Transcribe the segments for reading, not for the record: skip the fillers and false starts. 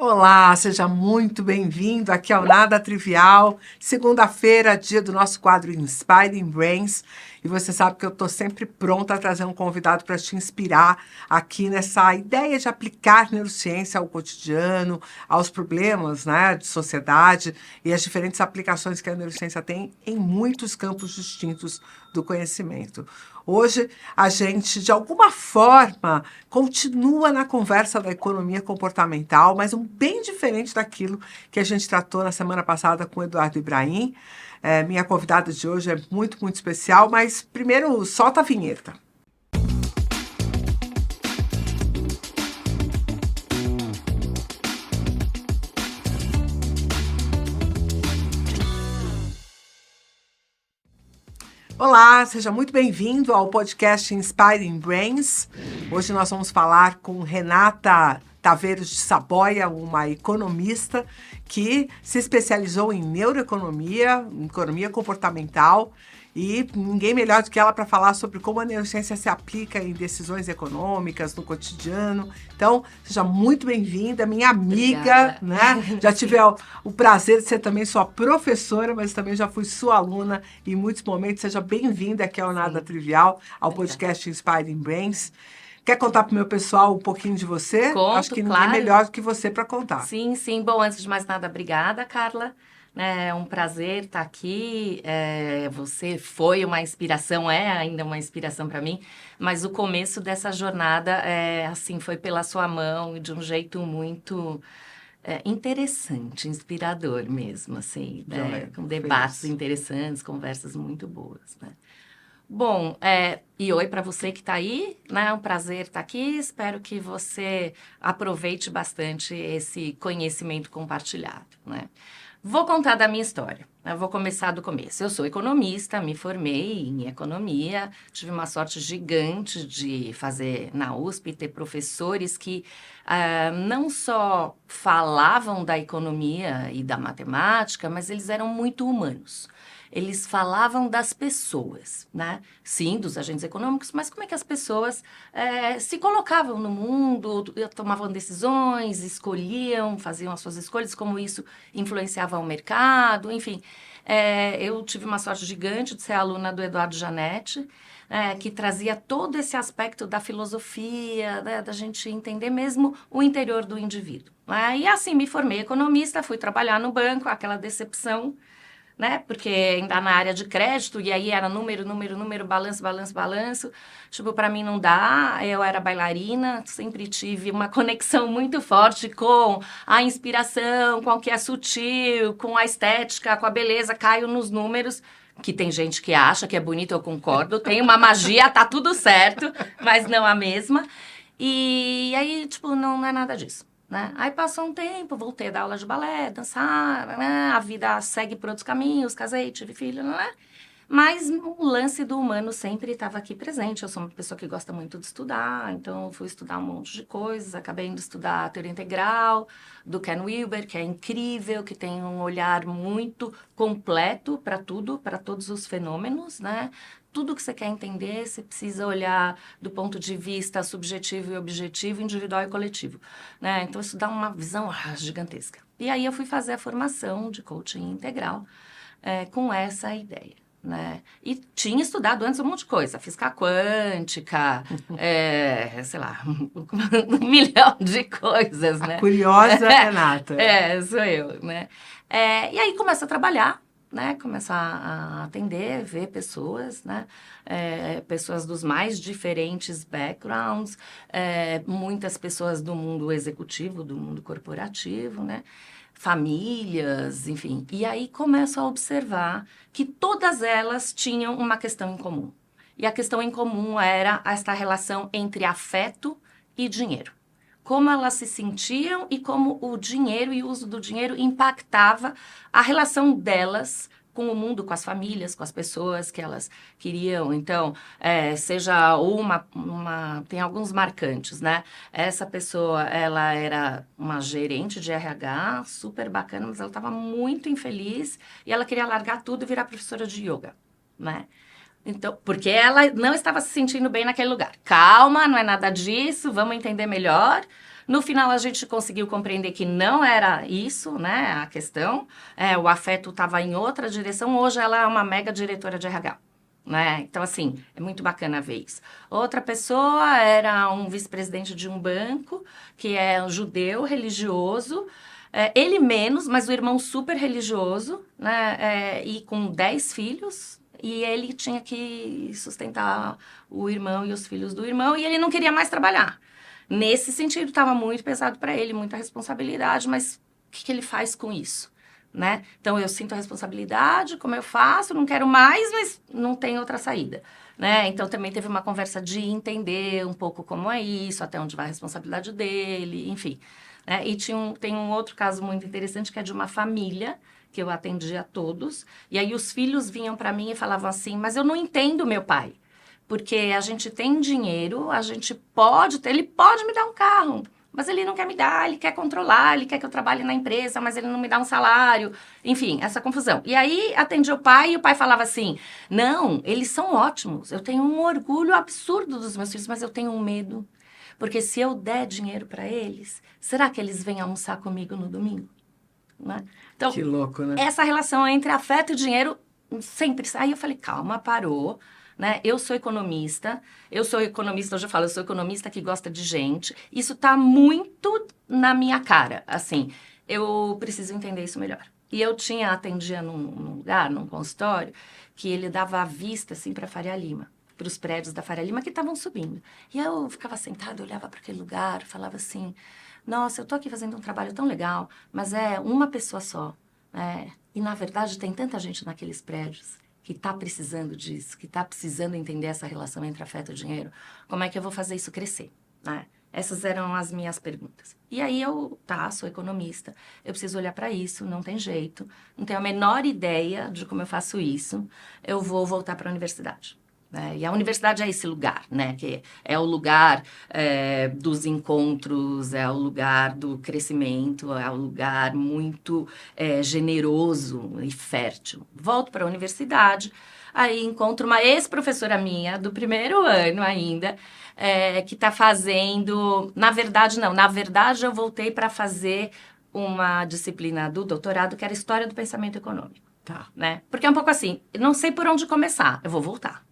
Olá, seja muito bem-vindo aqui ao Nada Trivial. Segunda-feira, dia do nosso quadro Inspiring Brains. E você sabe que eu estou sempre pronta a trazer um convidado para te inspirar aqui nessa ideia de aplicar neurociência ao cotidiano, aos problemas, né, de sociedade e as diferentes aplicações que a neurociência tem em muitos campos distintos do conhecimento. Hoje, a gente, de alguma forma, continua na conversa da economia comportamental, mas bem diferente daquilo que a gente tratou na semana passada com o Eduardo Ibrahim. Minha convidada de hoje é muito, muito especial, mas primeiro, solta a vinheta. Olá, seja muito bem-vindo ao podcast Inspiring Brains. Hoje nós vamos falar com Renata Taveiros de Saboia, uma economista que se especializou em neuroeconomia, economia comportamental, e ninguém melhor do que ela para falar sobre como a neurociência se aplica em decisões econômicas, no cotidiano. Então, seja muito bem-vinda, minha amiga, né? Já tive o prazer de ser também sua professora, mas também já fui sua aluna em muitos momentos. Seja bem-vinda aqui ao Nada Trivial, ao podcast Inspiring Brains. Quer contar para o meu pessoal um pouquinho de você? Conto, acho que ninguém claro. melhor do que você para contar. Sim. Bom, antes de mais nada, obrigada, Carla. É um prazer estar aqui. Você foi uma inspiração, é ainda uma inspiração para mim, mas o começo dessa jornada, assim, foi pela sua mão e de um jeito muito interessante, inspirador mesmo, assim, né? Com debates interessantes, conversas muito boas, né? Bom, e oi para você que está aí, né? É um prazer estar aqui. Espero que você aproveite bastante esse conhecimento compartilhado, né? Vou contar da minha história. Eu vou começar do começo. Eu sou economista, me formei em economia, tive uma sorte gigante de fazer na USP, ter professores que não só falavam da economia e da matemática, mas eles eram muito humanos. Eles falavam das pessoas, né? Sim, dos agentes econômicos, mas como é que as pessoas se colocavam no mundo, tomavam decisões, escolhiam, faziam as suas escolhas, como isso influenciava o mercado, enfim. Eu tive uma sorte gigante de ser aluna do Eduardo Janetti, que trazia todo esse aspecto da filosofia, né, da gente entender mesmo o interior do indivíduo. E assim me formei economista, fui trabalhar no banco, aquela decepção, né? Porque ainda na área de crédito, e aí era número, balanço. Tipo, para mim não dá. Eu era bailarina, sempre tive uma conexão muito forte com a inspiração, com o que é sutil, com a estética, com a beleza. Caio nos números, que tem gente que acha que é bonito, eu concordo. Tem uma magia, tá tudo certo, mas não a mesma. E aí, tipo, não é nada disso. Né? Aí passou um tempo, voltei a dar aula de balé, dançar, né? A vida segue por outros caminhos, casei, tive filho, né? Mas o lance do humano sempre estava aqui presente. Eu sou uma pessoa que gosta muito de estudar, então eu fui estudar um monte de coisas, acabei indo estudar a teoria integral do Ken Wilber, que é incrível, que tem um olhar muito completo para tudo, para todos os fenômenos, né? Tudo que você quer entender, você precisa olhar do ponto de vista subjetivo e objetivo, individual e coletivo, né? Então, isso dá uma visão gigantesca. E aí, eu fui fazer a formação de coaching integral com essa ideia, né? E tinha estudado antes um monte de coisa, física quântica, sei lá, um milhão de coisas, né? A curiosa Renata. Sou eu, né? E aí, começo a trabalhar, né, começar a atender, ver pessoas, né, pessoas dos mais diferentes backgrounds, muitas pessoas do mundo executivo, do mundo corporativo, né, famílias, enfim. E aí começo a observar que todas elas tinham uma questão em comum. E a questão em comum era esta relação entre afeto e dinheiro. Como elas se sentiam e como o dinheiro e o uso do dinheiro impactava a relação delas com o mundo, com as famílias, com as pessoas que elas queriam. Então, seja tem alguns marcantes, né? Essa pessoa, ela era uma gerente de RH, super bacana, mas ela estava muito infeliz e ela queria largar tudo e virar professora de yoga, né? Então, porque ela não estava se sentindo bem naquele lugar. Calma, não é nada disso, vamos entender melhor, No final, a gente conseguiu compreender que não era isso, né, a questão. O afeto estava em outra direção. Hoje, ela é uma mega diretora de RH. Né? Então, assim, é muito bacana ver isso. Outra pessoa era um vice-presidente de um banco, que é um judeu religioso, ele menos, mas o irmão super religioso, né? E com 10 filhos, e ele tinha que sustentar o irmão e os filhos do irmão, e ele não queria mais trabalhar. Nesse sentido, estava muito pesado para ele, muita responsabilidade, mas o que ele faz com isso? Né? Então, eu sinto a responsabilidade, como eu faço, não quero mais, mas não tem outra saída. Né? Então, também teve uma conversa de entender um pouco como é isso, até onde vai a responsabilidade dele, enfim. Né? E tem um outro caso muito interessante, que é de uma família, que eu atendia a todos, e aí os filhos vinham para mim e falavam assim, mas eu não entendo meu pai, porque a gente tem dinheiro, a gente pode ter, ele pode me dar um carro, mas ele não quer me dar, ele quer controlar, ele quer que eu trabalhe na empresa, mas ele não me dá um salário. Enfim, essa confusão. E aí, atendi o pai e o pai falava assim, não, eles são ótimos, eu tenho um orgulho absurdo dos meus filhos, mas eu tenho um medo. Porque se eu der dinheiro para eles, será que eles vêm almoçar comigo no domingo? Né? Então, que louco, né? Essa relação entre afeto e dinheiro sempre... Aí eu falei, calma, parou. Né? Eu sou economista, hoje eu falo, eu sou economista que gosta de gente. Isso tá muito na minha cara, assim. Eu preciso entender isso melhor. E eu atendia num lugar, num consultório, que ele dava a vista, assim, para Faria Lima, para os prédios da Faria Lima que estavam subindo. E eu ficava sentada, olhava para aquele lugar, falava assim, nossa, eu tô aqui fazendo um trabalho tão legal, mas é uma pessoa só. E, na verdade, tem tanta gente naqueles prédios que está precisando disso, que está precisando entender essa relação entre afeto e dinheiro, como é que eu vou fazer isso crescer, né? Essas eram as minhas perguntas. E aí sou economista, eu preciso olhar para isso, não tem jeito, não tenho a menor ideia de como eu faço isso, eu vou voltar para a universidade. E a universidade é esse lugar, né? Que é o lugar dos encontros, é o lugar do crescimento, é o lugar muito generoso e fértil. Volto para a universidade, aí encontro uma ex-professora minha, do primeiro ano ainda, que está fazendo... Na verdade eu voltei para fazer uma disciplina do doutorado, que era História do Pensamento Econômico. Tá. Né? Porque é um pouco assim, não sei por onde começar, eu vou voltar.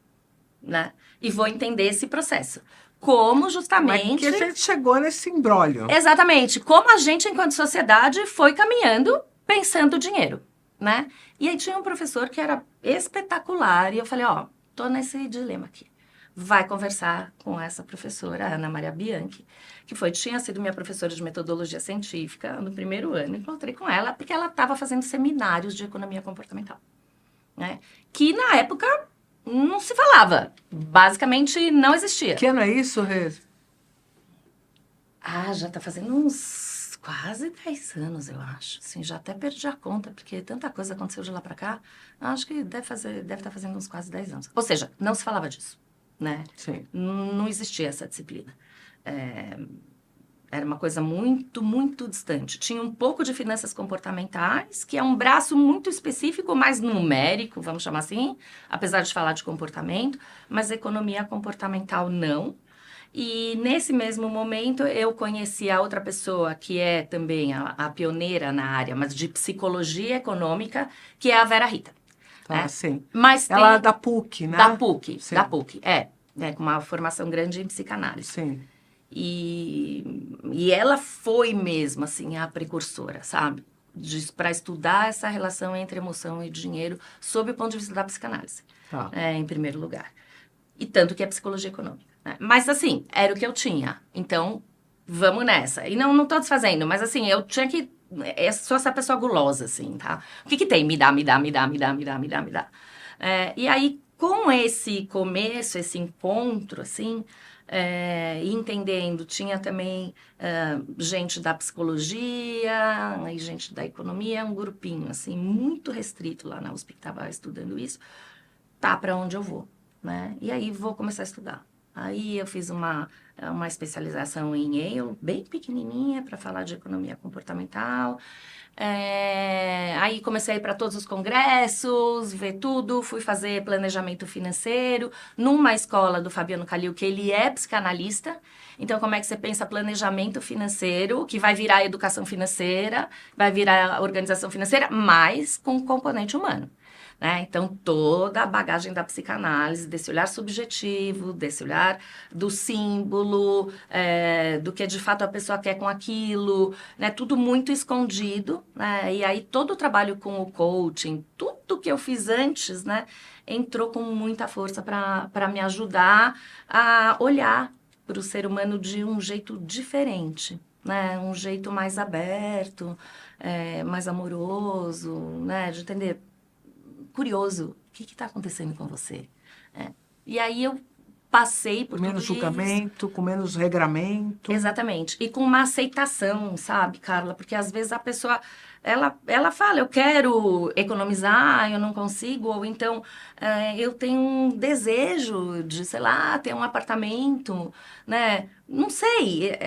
Né? E vou entender esse processo. Como justamente... Mas que a gente chegou nesse imbróglio. Exatamente. Como a gente, enquanto sociedade, foi caminhando pensando dinheiro, né? E aí tinha um professor que era espetacular e eu falei, tô nesse dilema aqui. Vai conversar com essa professora, Ana Maria Bianchi, que tinha sido minha professora de metodologia científica no primeiro ano. Encontrei com ela porque ela estava fazendo seminários de economia comportamental, né? Que na época... não se falava. Basicamente, não existia. Que ano é isso, Rê? Já tá fazendo uns quase 10 anos, eu acho. Assim, já até perdi a conta, porque tanta coisa aconteceu de lá pra cá. Acho que deve estar fazendo uns quase 10 anos. Ou seja, não se falava disso, né? Sim. Não existia essa disciplina. Era uma coisa muito, muito distante. Tinha um pouco de finanças comportamentais, que é um braço muito específico, mais numérico, vamos chamar assim, apesar de falar de comportamento, mas economia comportamental não. E nesse mesmo momento eu conheci a outra pessoa, que é também a pioneira na área, mas de psicologia econômica, que é a Vera Rita. Tá, sim. Mas ela é da PUC, né? Da PUC, sim. da PUC, com uma formação grande em psicanálise. Sim. E ela foi mesmo, assim, a precursora, sabe? Para estudar essa relação entre emoção e dinheiro sob o ponto de vista da psicanálise, Tá. Em primeiro lugar. E tanto que é psicologia econômica. Né? Mas, assim, era o que eu tinha. Então, vamos nessa. E não tô desfazendo, mas, assim, eu tinha que... sou essa pessoa gulosa, assim, tá? O que tem? Me dá. E aí, com esse começo, esse encontro, assim... entendendo, tinha também gente da psicologia e gente da economia, um grupinho, assim, muito restrito lá na USP que estava estudando isso, para onde eu vou, né? E aí vou começar a estudar. Aí eu fiz uma especialização em Yale, bem pequenininha, para falar de economia comportamental. Aí comecei a ir para todos os congressos, ver tudo, fui fazer planejamento financeiro numa escola do Fabiano Calil, que ele é psicanalista. Então, como é que você pensa planejamento financeiro, que vai virar educação financeira, vai virar organização financeira, mas com componente humano. Né? Então, toda a bagagem da psicanálise, desse olhar subjetivo, desse olhar do símbolo, do que de fato a pessoa quer com aquilo, né? Tudo muito escondido, né? E aí todo o trabalho com o coaching, tudo que eu fiz antes, né? Entrou com muita força para me ajudar a olhar para o ser humano de um jeito diferente, né? Um jeito mais aberto, mais amoroso, né? De entender, curioso, o que está acontecendo com você? E aí eu passei por menos tudo julgamento, isso. com menos regramento. Exatamente. E com uma aceitação, sabe, Carla? Porque às vezes a pessoa, ela fala, eu quero economizar, eu não consigo, ou então eu tenho um desejo de, sei lá, ter um apartamento, né? Não sei,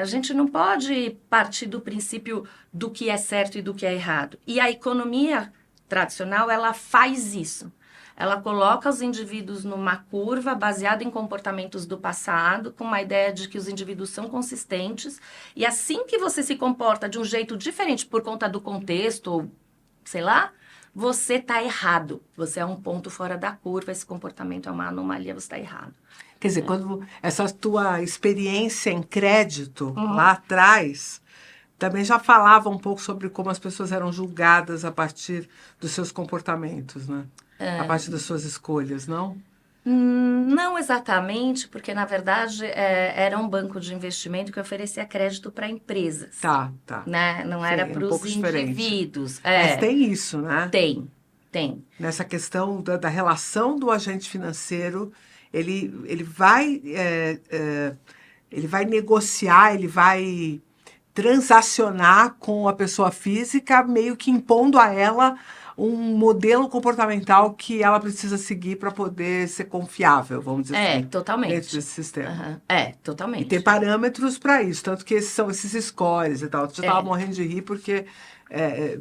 a gente não pode partir do princípio do que é certo e do que é errado. E a economia tradicional, ela faz isso. Ela coloca os indivíduos numa curva baseada em comportamentos do passado, com uma ideia de que os indivíduos são consistentes, e assim que você se comporta de um jeito diferente por conta do contexto, ou sei lá, você está errado. Você é um ponto fora da curva, esse comportamento é uma anomalia, você está errado. Quer dizer, quando essa tua experiência em crédito lá atrás também já falava um pouco sobre como as pessoas eram julgadas a partir dos seus comportamentos, né? A partir das suas escolhas, não? Não exatamente, porque na verdade era um banco de investimento que oferecia crédito para empresas. Tá. Né? Não Sim, era um para os pouco diferente. indivíduos. Mas tem isso, né? Tem. Nessa questão da relação do agente financeiro, ele vai negociar, ele vai transacionar com a pessoa física, meio que impondo a ela um modelo comportamental que ela precisa seguir para poder ser confiável, vamos dizer assim. Totalmente. Dentro desse sistema. Totalmente. E tem parâmetros para isso, tanto que esses são esses scores e tal. Eu já estava morrendo de rir porque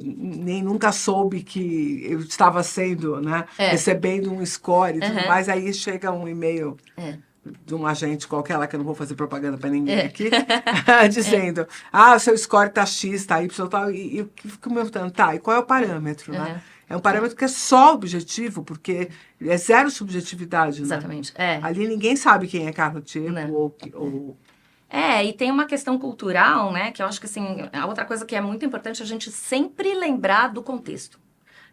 nem nunca soube que eu estava sendo, né, recebendo um score e tudo mais. Aí chega um e-mail de um agente qualquer lá, que eu não vou fazer propaganda para ninguém aqui, dizendo, o seu score tá X, tá Y, tal, e eu fico me perguntando, e qual é o parâmetro, né? É um parâmetro que é só objetivo, porque é zero subjetividade, né? Exatamente. Ali ninguém sabe quem é Carla Tiepo ou... E tem uma questão cultural, né, que eu acho que, assim, a outra coisa que é muito importante é a gente sempre lembrar do contexto.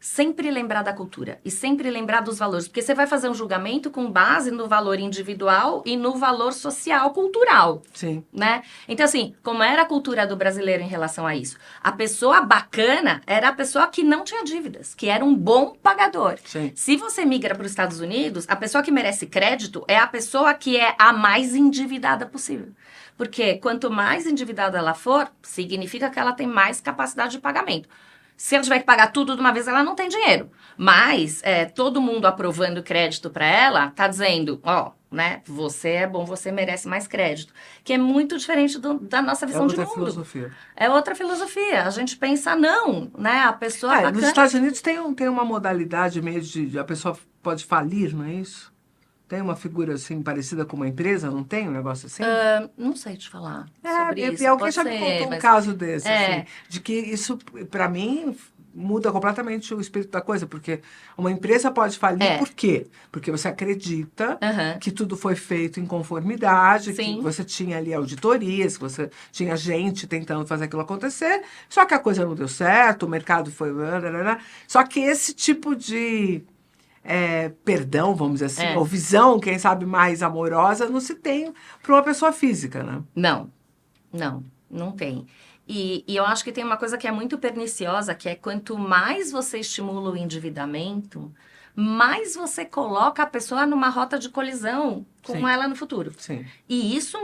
Sempre lembrar da cultura e sempre lembrar dos valores, porque você vai fazer um julgamento com base no valor individual e no valor social, cultural. Sim. Né? Então, assim, como era a cultura do brasileiro em relação a isso? A pessoa bacana era a pessoa que não tinha dívidas, que era um bom pagador. Sim. Se você migra para os Estados Unidos, a pessoa que merece crédito é a pessoa que é a mais endividada possível. Porque quanto mais endividada ela for, significa que ela tem mais capacidade de pagamento. Se ela tiver que pagar tudo de uma vez, ela não tem dinheiro. Mas todo mundo aprovando crédito para ela, tá dizendo, né, você é bom, você merece mais crédito. Que é muito diferente da nossa visão de mundo. É outra filosofia. É outra filosofia. A gente pensa, não, né, a pessoa bacana... Nos Estados Unidos tem uma modalidade meio de... A pessoa pode falir, não é isso? Tem uma figura assim parecida com uma empresa? Não tem um negócio assim? Não sei te falar sobre isso. Alguém já me contou um caso desse, assim, de que isso, para mim, muda completamente o espírito da coisa, porque uma empresa pode falir por quê? Porque você acredita que tudo foi feito em conformidade, Sim. que você tinha ali auditorias, que você tinha gente tentando fazer aquilo acontecer, só que a coisa não deu certo, o mercado foi... Só que esse tipo de... perdão, vamos dizer assim, ou visão, quem sabe, mais amorosa, não se tem para uma pessoa física, né? Não tem. E eu acho que tem uma coisa que é muito perniciosa, que é quanto mais você estimula o endividamento, mais você coloca a pessoa numa rota de colisão com ela no futuro. Sim. E isso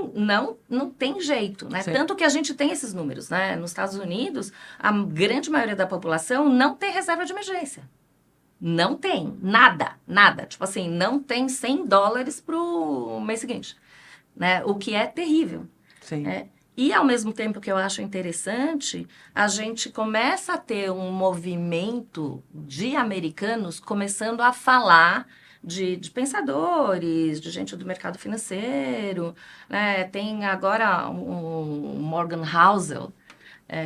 não tem jeito, né? Sim. Tanto que a gente tem esses números, né? Nos Estados Unidos, a grande maioria da população não tem reserva de emergência. Não tem, nada, nada. Tipo assim, não tem US$ 100 pro mês seguinte, né? O que é terrível. Sim. E ao mesmo tempo que eu acho interessante, a gente começa a ter um movimento de americanos começando a falar de pensadores, de gente do mercado financeiro, né? Tem agora um Morgan Housel,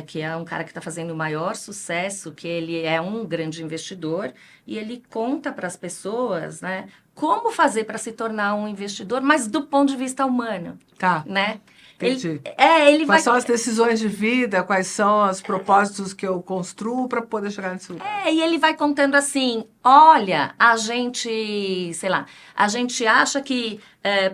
que é um cara que está fazendo o maior sucesso, que ele é um grande investidor, e ele conta para as pessoas, né, como fazer para se tornar um investidor, mas do ponto de vista humano, Tá. né? Entendi. Ele vai... Quais são as decisões de vida, quais são os propósitos que eu construo para poder chegar nesse lugar? E ele vai contando assim, olha, a gente, sei lá, a gente acha que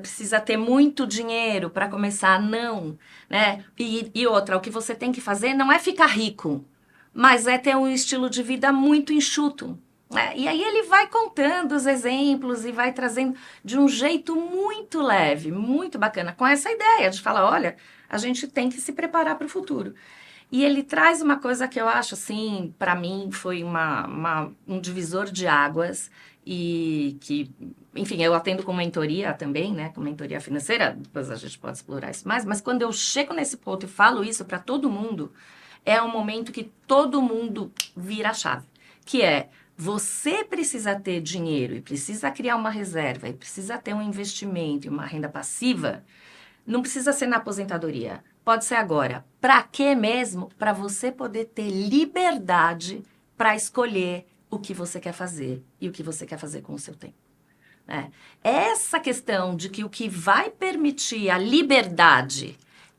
precisa ter muito dinheiro para começar, não, né? E outra, o que você tem que fazer não é ficar rico, mas é ter um estilo de vida muito enxuto, né? E aí ele vai contando os exemplos e vai trazendo de um jeito muito leve, muito bacana, com essa ideia de falar, olha, a gente tem que se preparar para o futuro. E ele traz uma coisa que eu acho, assim, para mim foi um divisor de águas e que, enfim, eu atendo com mentoria também, né, com mentoria financeira, depois a gente pode explorar isso mais, mas quando eu chego nesse ponto e falo isso para todo mundo, é um momento que todo mundo vira a chave, que é você precisa ter dinheiro e precisa criar uma reserva e precisa ter um investimento e uma renda passiva. Não precisa ser na aposentadoria. Pode ser agora. Para quê mesmo? Para você poder ter liberdade para escolher o que você quer fazer e o que você quer fazer com o seu tempo. Né? Essa questão de que o que vai permitir a liberdade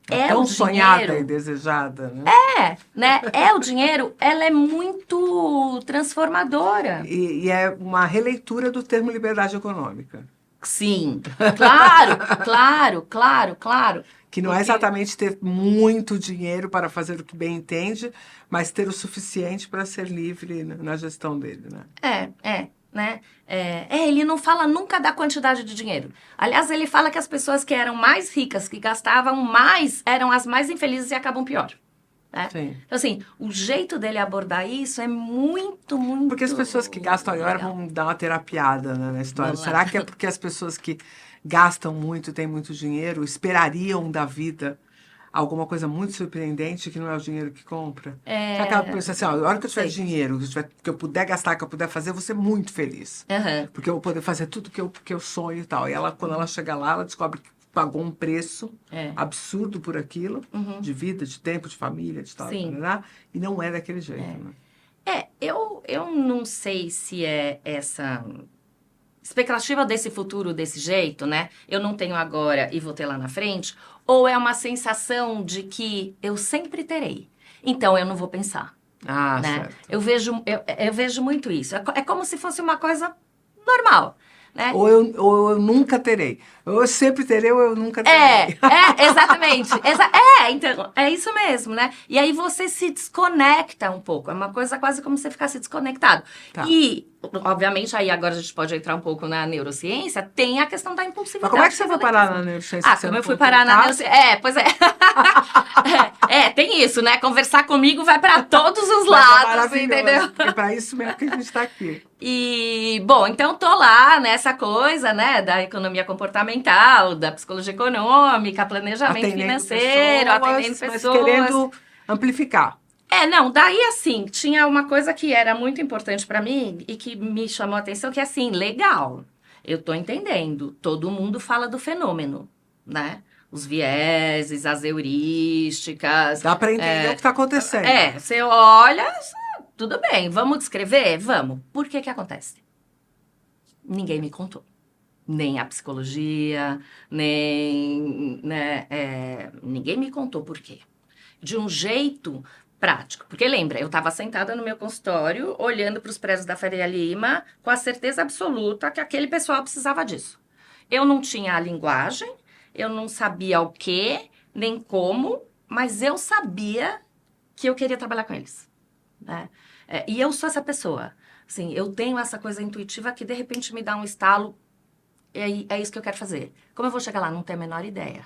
é tão o sonhada e dinheiro. desejada, né? Né? É o dinheiro, ela é muito transformadora. E é uma releitura do termo liberdade econômica. Sim, claro, claro, claro, claro. Que não é exatamente ter muito dinheiro para fazer o que bem entende, mas ter o suficiente para ser livre na gestão dele, né? Né? Ele não fala nunca da quantidade de dinheiro. Aliás, ele fala que as pessoas que eram mais ricas, que gastavam mais, eram as mais infelizes e acabam pior. Né? Sim. Então, assim, o jeito dele abordar isso é muito, muito Porque as pessoas que gastam agora legal. vão dar uma terapiada, né, na história. Vamos lá. Será que é porque as pessoas que gastam muito, têm muito dinheiro, esperariam da vida alguma coisa muito surpreendente que não é o dinheiro que compra? Será que ela pensa assim, ó, a hora que eu tiver dinheiro, que eu puder gastar, que eu puder fazer, eu vou ser muito feliz. Uhum. Porque eu vou poder fazer tudo que eu sonho e tal. E ela, quando ela chega lá, ela descobre que pagou um preço absurdo por aquilo, de vida, de tempo, de família, de tal, e não é daquele jeito, né? Eu não sei se é essa expectativa desse futuro desse jeito, né? Eu não tenho agora e vou ter lá na frente, ou é uma sensação de que eu sempre terei. Então eu não vou pensar. Né? Certo. Eu vejo muito isso. É como se fosse uma coisa normal. Né? Ou eu nunca terei. Ou eu sempre terei, ou eu nunca terei. Exatamente. Então, é isso mesmo, né? E aí você se desconecta um pouco. É uma coisa quase como você ficasse desconectado. Tá. E, obviamente, aí agora a gente pode entrar um pouco na neurociência, tem a questão da impulsividade. Mas como é que você foi parar na neurociência? Como eu fui parar na neurociência? Pois é. Tem isso, né? Conversar comigo vai para todos os lados, entendeu? É para isso mesmo que a gente está aqui. E, bom, então tô lá nessa coisa, né, da economia comportamental, da psicologia econômica, planejamento financeiro, atendendo pessoas. Mas querendo amplificar. Daí assim, tinha uma coisa que era muito importante para mim e que me chamou a atenção, que é assim, legal, eu tô entendendo, todo mundo fala do fenômeno, né? Os vieses, as heurísticas. Dá para entender o que está acontecendo. Você olha... Tudo bem, vamos descrever? Vamos. Por que acontece? Ninguém me contou. Nem a psicologia, nem... Né, ninguém me contou por quê. De um jeito prático. Porque lembra, eu estava sentada no meu consultório, olhando para os prédios da Faria Lima, com a certeza absoluta que aquele pessoal precisava disso. Eu não tinha a linguagem, eu não sabia o quê, nem como, mas eu sabia que eu queria trabalhar com eles. Né? E eu sou essa pessoa. Assim, eu tenho essa coisa intuitiva que de repente me dá um estalo. É isso que eu quero fazer. Como eu vou chegar lá? Não tenho a menor ideia.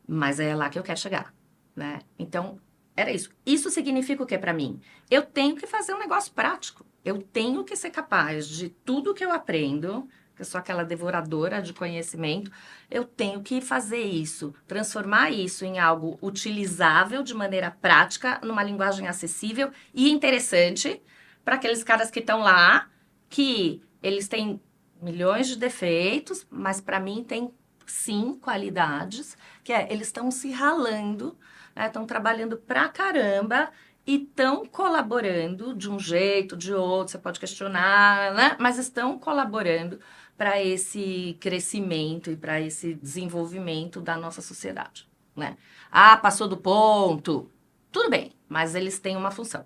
Mas é lá que eu quero chegar. Né? Então, Era isso. Isso significa o que para mim? Eu tenho que fazer um negócio prático. Eu tenho que ser capaz de tudo que eu aprendo, que eu sou aquela devoradora de conhecimento, eu tenho que fazer isso, transformar isso em algo utilizável de maneira prática, numa linguagem acessível e interessante para aqueles caras que estão lá, que eles têm milhões de defeitos, mas para mim tem sim qualidades, que é eles estão se ralando, estão trabalhando pra caramba e estão colaborando de um jeito, de outro, você pode questionar, né? Mas estão colaborando para esse crescimento e para esse desenvolvimento da nossa sociedade, né? Ah, passou do ponto, tudo bem, mas eles têm uma função,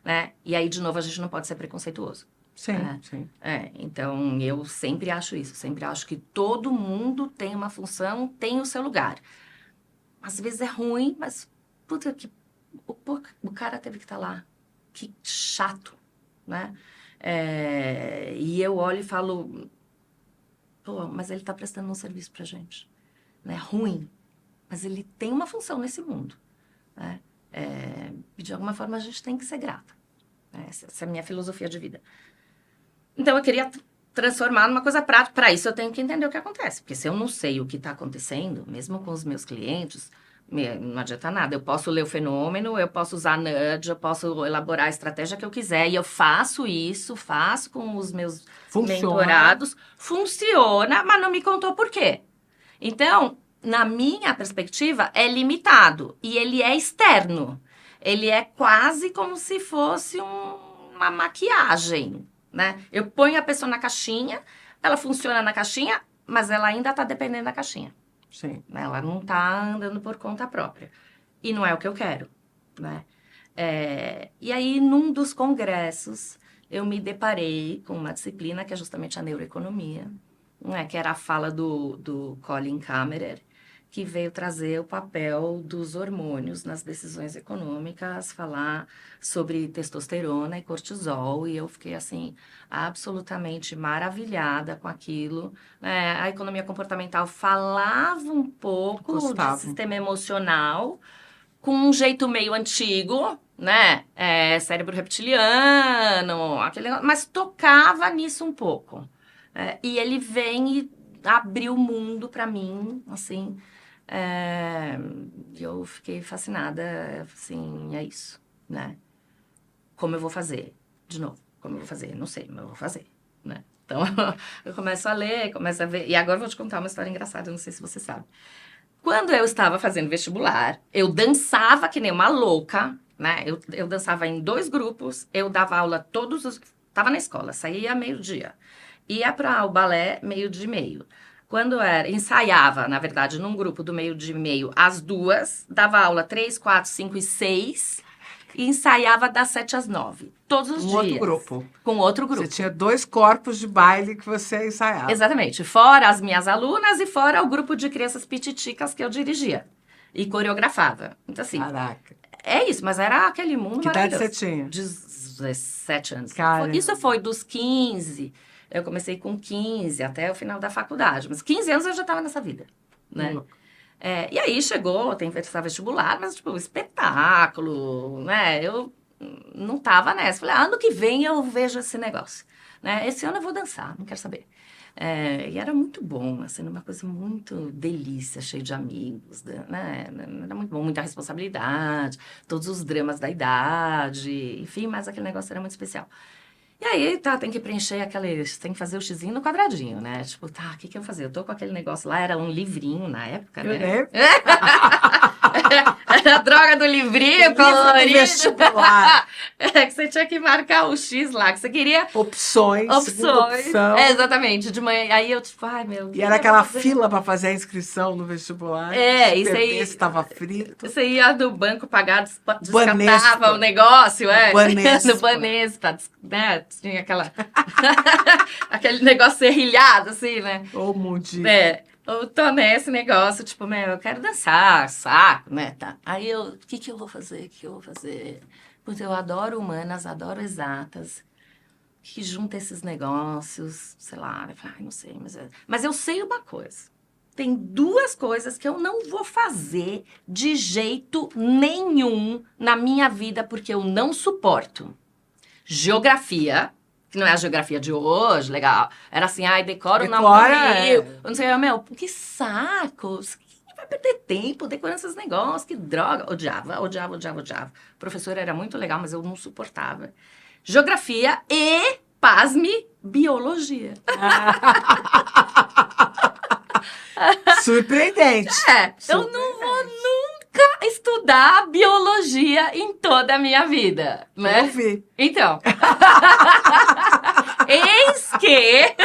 né? E aí, de novo, a gente não pode ser preconceituoso. Sim, sim. Então, eu sempre acho isso, sempre acho que todo mundo tem uma função, tem o seu lugar. Às vezes é ruim, mas, puta, o cara teve que estar lá. Que chato, né? E eu olho e falo, pô, mas ele está prestando um serviço pra gente. Né? Ruim, mas ele tem uma função nesse mundo. Né? E de alguma forma a gente tem que ser grata. Essa é a minha filosofia de vida. Então, eu queria transformar numa coisa prática. Para isso, eu tenho que entender o que acontece. Porque se eu não sei o que está acontecendo, mesmo com os meus clientes, não adianta nada. Eu posso ler o fenômeno, eu posso usar nudge, eu posso elaborar a estratégia que eu quiser. E eu faço isso, faço com os meus mentorados. Funciona, mas não me contou por quê. Então, na minha perspectiva, é limitado. E ele é externo. Ele é quase como se fosse uma maquiagem. Né? Eu ponho a pessoa na caixinha, ela funciona na caixinha, mas ela ainda está dependendo da caixinha. Sim. Ela não está andando por conta própria. E não é o que eu quero. Né? E aí, num dos congressos, eu me deparei com uma disciplina que é justamente a neuroeconomia, né? Que era a fala do Colin Camerer, que veio trazer o papel dos hormônios nas decisões econômicas, falar sobre testosterona e cortisol, e eu fiquei, assim, absolutamente maravilhada com aquilo. A economia comportamental falava um pouco de sistema emocional, com um jeito meio antigo, né? Cérebro reptiliano, aquele negócio, mas tocava nisso um pouco. E ele vem e abriu o mundo para mim, assim. Eu fiquei fascinada, assim, é isso, né? Como eu vou fazer? De novo, como eu vou fazer? Não sei, mas eu vou fazer, né? Então, eu começo a ler, começo a ver. E agora eu vou te contar uma história engraçada, não sei se você sabe. Quando eu estava fazendo vestibular, eu dançava que nem uma louca, né? Eu dançava em 2 grupos, eu dava aula todos os... Tava na escola, saía meio-dia. Ia para o balé meio-dia e meio. Quando ensaiava, na verdade, num grupo do meio-dia e meio, às 2, dava aula 3, 4, 5 e 6, e ensaiava das 7 às 9, todos os dias. Com outro grupo. Com outro grupo. Você tinha 2 corpos de baile que você ensaiava. Exatamente. Fora as minhas alunas e fora o grupo de crianças pititicas que eu dirigia e coreografava. Então, assim... Caraca. É isso, mas era aquele mundo maravilhoso. Que idade você tinha? 17 anos. Cara. Isso foi dos 15... Eu comecei com 15 até o final da faculdade. Mas 15 anos eu já estava nessa vida, né? E aí chegou, tem que prestar vestibular, mas, tipo, espetáculo, né? Eu não tava nessa. Falei, ano que vem eu vejo esse negócio, né? Esse ano eu vou dançar, não quero saber. E era muito bom, assim, uma coisa muito delícia, cheio de amigos, né? Era muito bom, muita responsabilidade, todos os dramas da idade, enfim, mas aquele negócio era muito especial. E aí, tem que preencher tem que fazer o xizinho no quadradinho, né? Tipo, o que eu vou fazer? Eu tô com aquele negócio lá, era um livrinho na época, né? Era a droga do livrinho colorido. Vestibular. Que você tinha que marcar o X lá, que você queria... Opção. Exatamente, de manhã. Aí eu, tipo, ai, meu... E era aquela fila para fazer a inscrição no vestibular. Isso aí... estava frito. Você ia no banco pagar, descartava o negócio, Banespa. No Banespa, né? Tinha aquele negócio serrilhado, assim, né? Ô, Mundi. Eu tô nesse negócio, tipo, eu quero dançar, saco, né? Tá. Aí o que eu vou fazer? O que eu vou fazer? Porque eu adoro humanas, adoro exatas, que junta esses negócios, sei lá, eu falo, não sei, mas eu sei uma coisa. tem duas coisas que eu não vou fazer de jeito nenhum na minha vida, porque eu não suporto. Geografia, que não é a geografia de hoje, legal. Era assim, ai, decora o nome do rio. Eu não sei, meu, que saco. Quem vai perder tempo decorando esses negócios? Que droga. Odiava. O professor era muito legal, mas eu não suportava. Geografia e, pasme, biologia. Surpreendente. Eu não vou nunca estudar biologia em toda a minha vida, né? Eu vi. Então, eis que...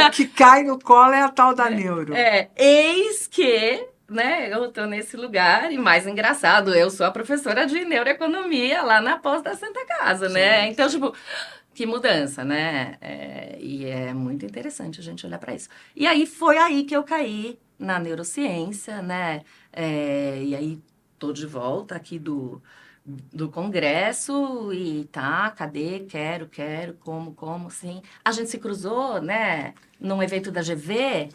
O que cai no colo é a tal da neuro. Eis que, né, eu tô nesse lugar, e mais engraçado, eu sou a professora de neuroeconomia lá na pós da Santa Casa, né? Então, tipo... Que mudança, né? E é muito interessante a gente olhar para isso. E aí, foi aí que eu caí na neurociência, né? E aí, tô de volta aqui do congresso e tá, cadê? Quero, como, sim. A gente se cruzou, né? Num evento da GV.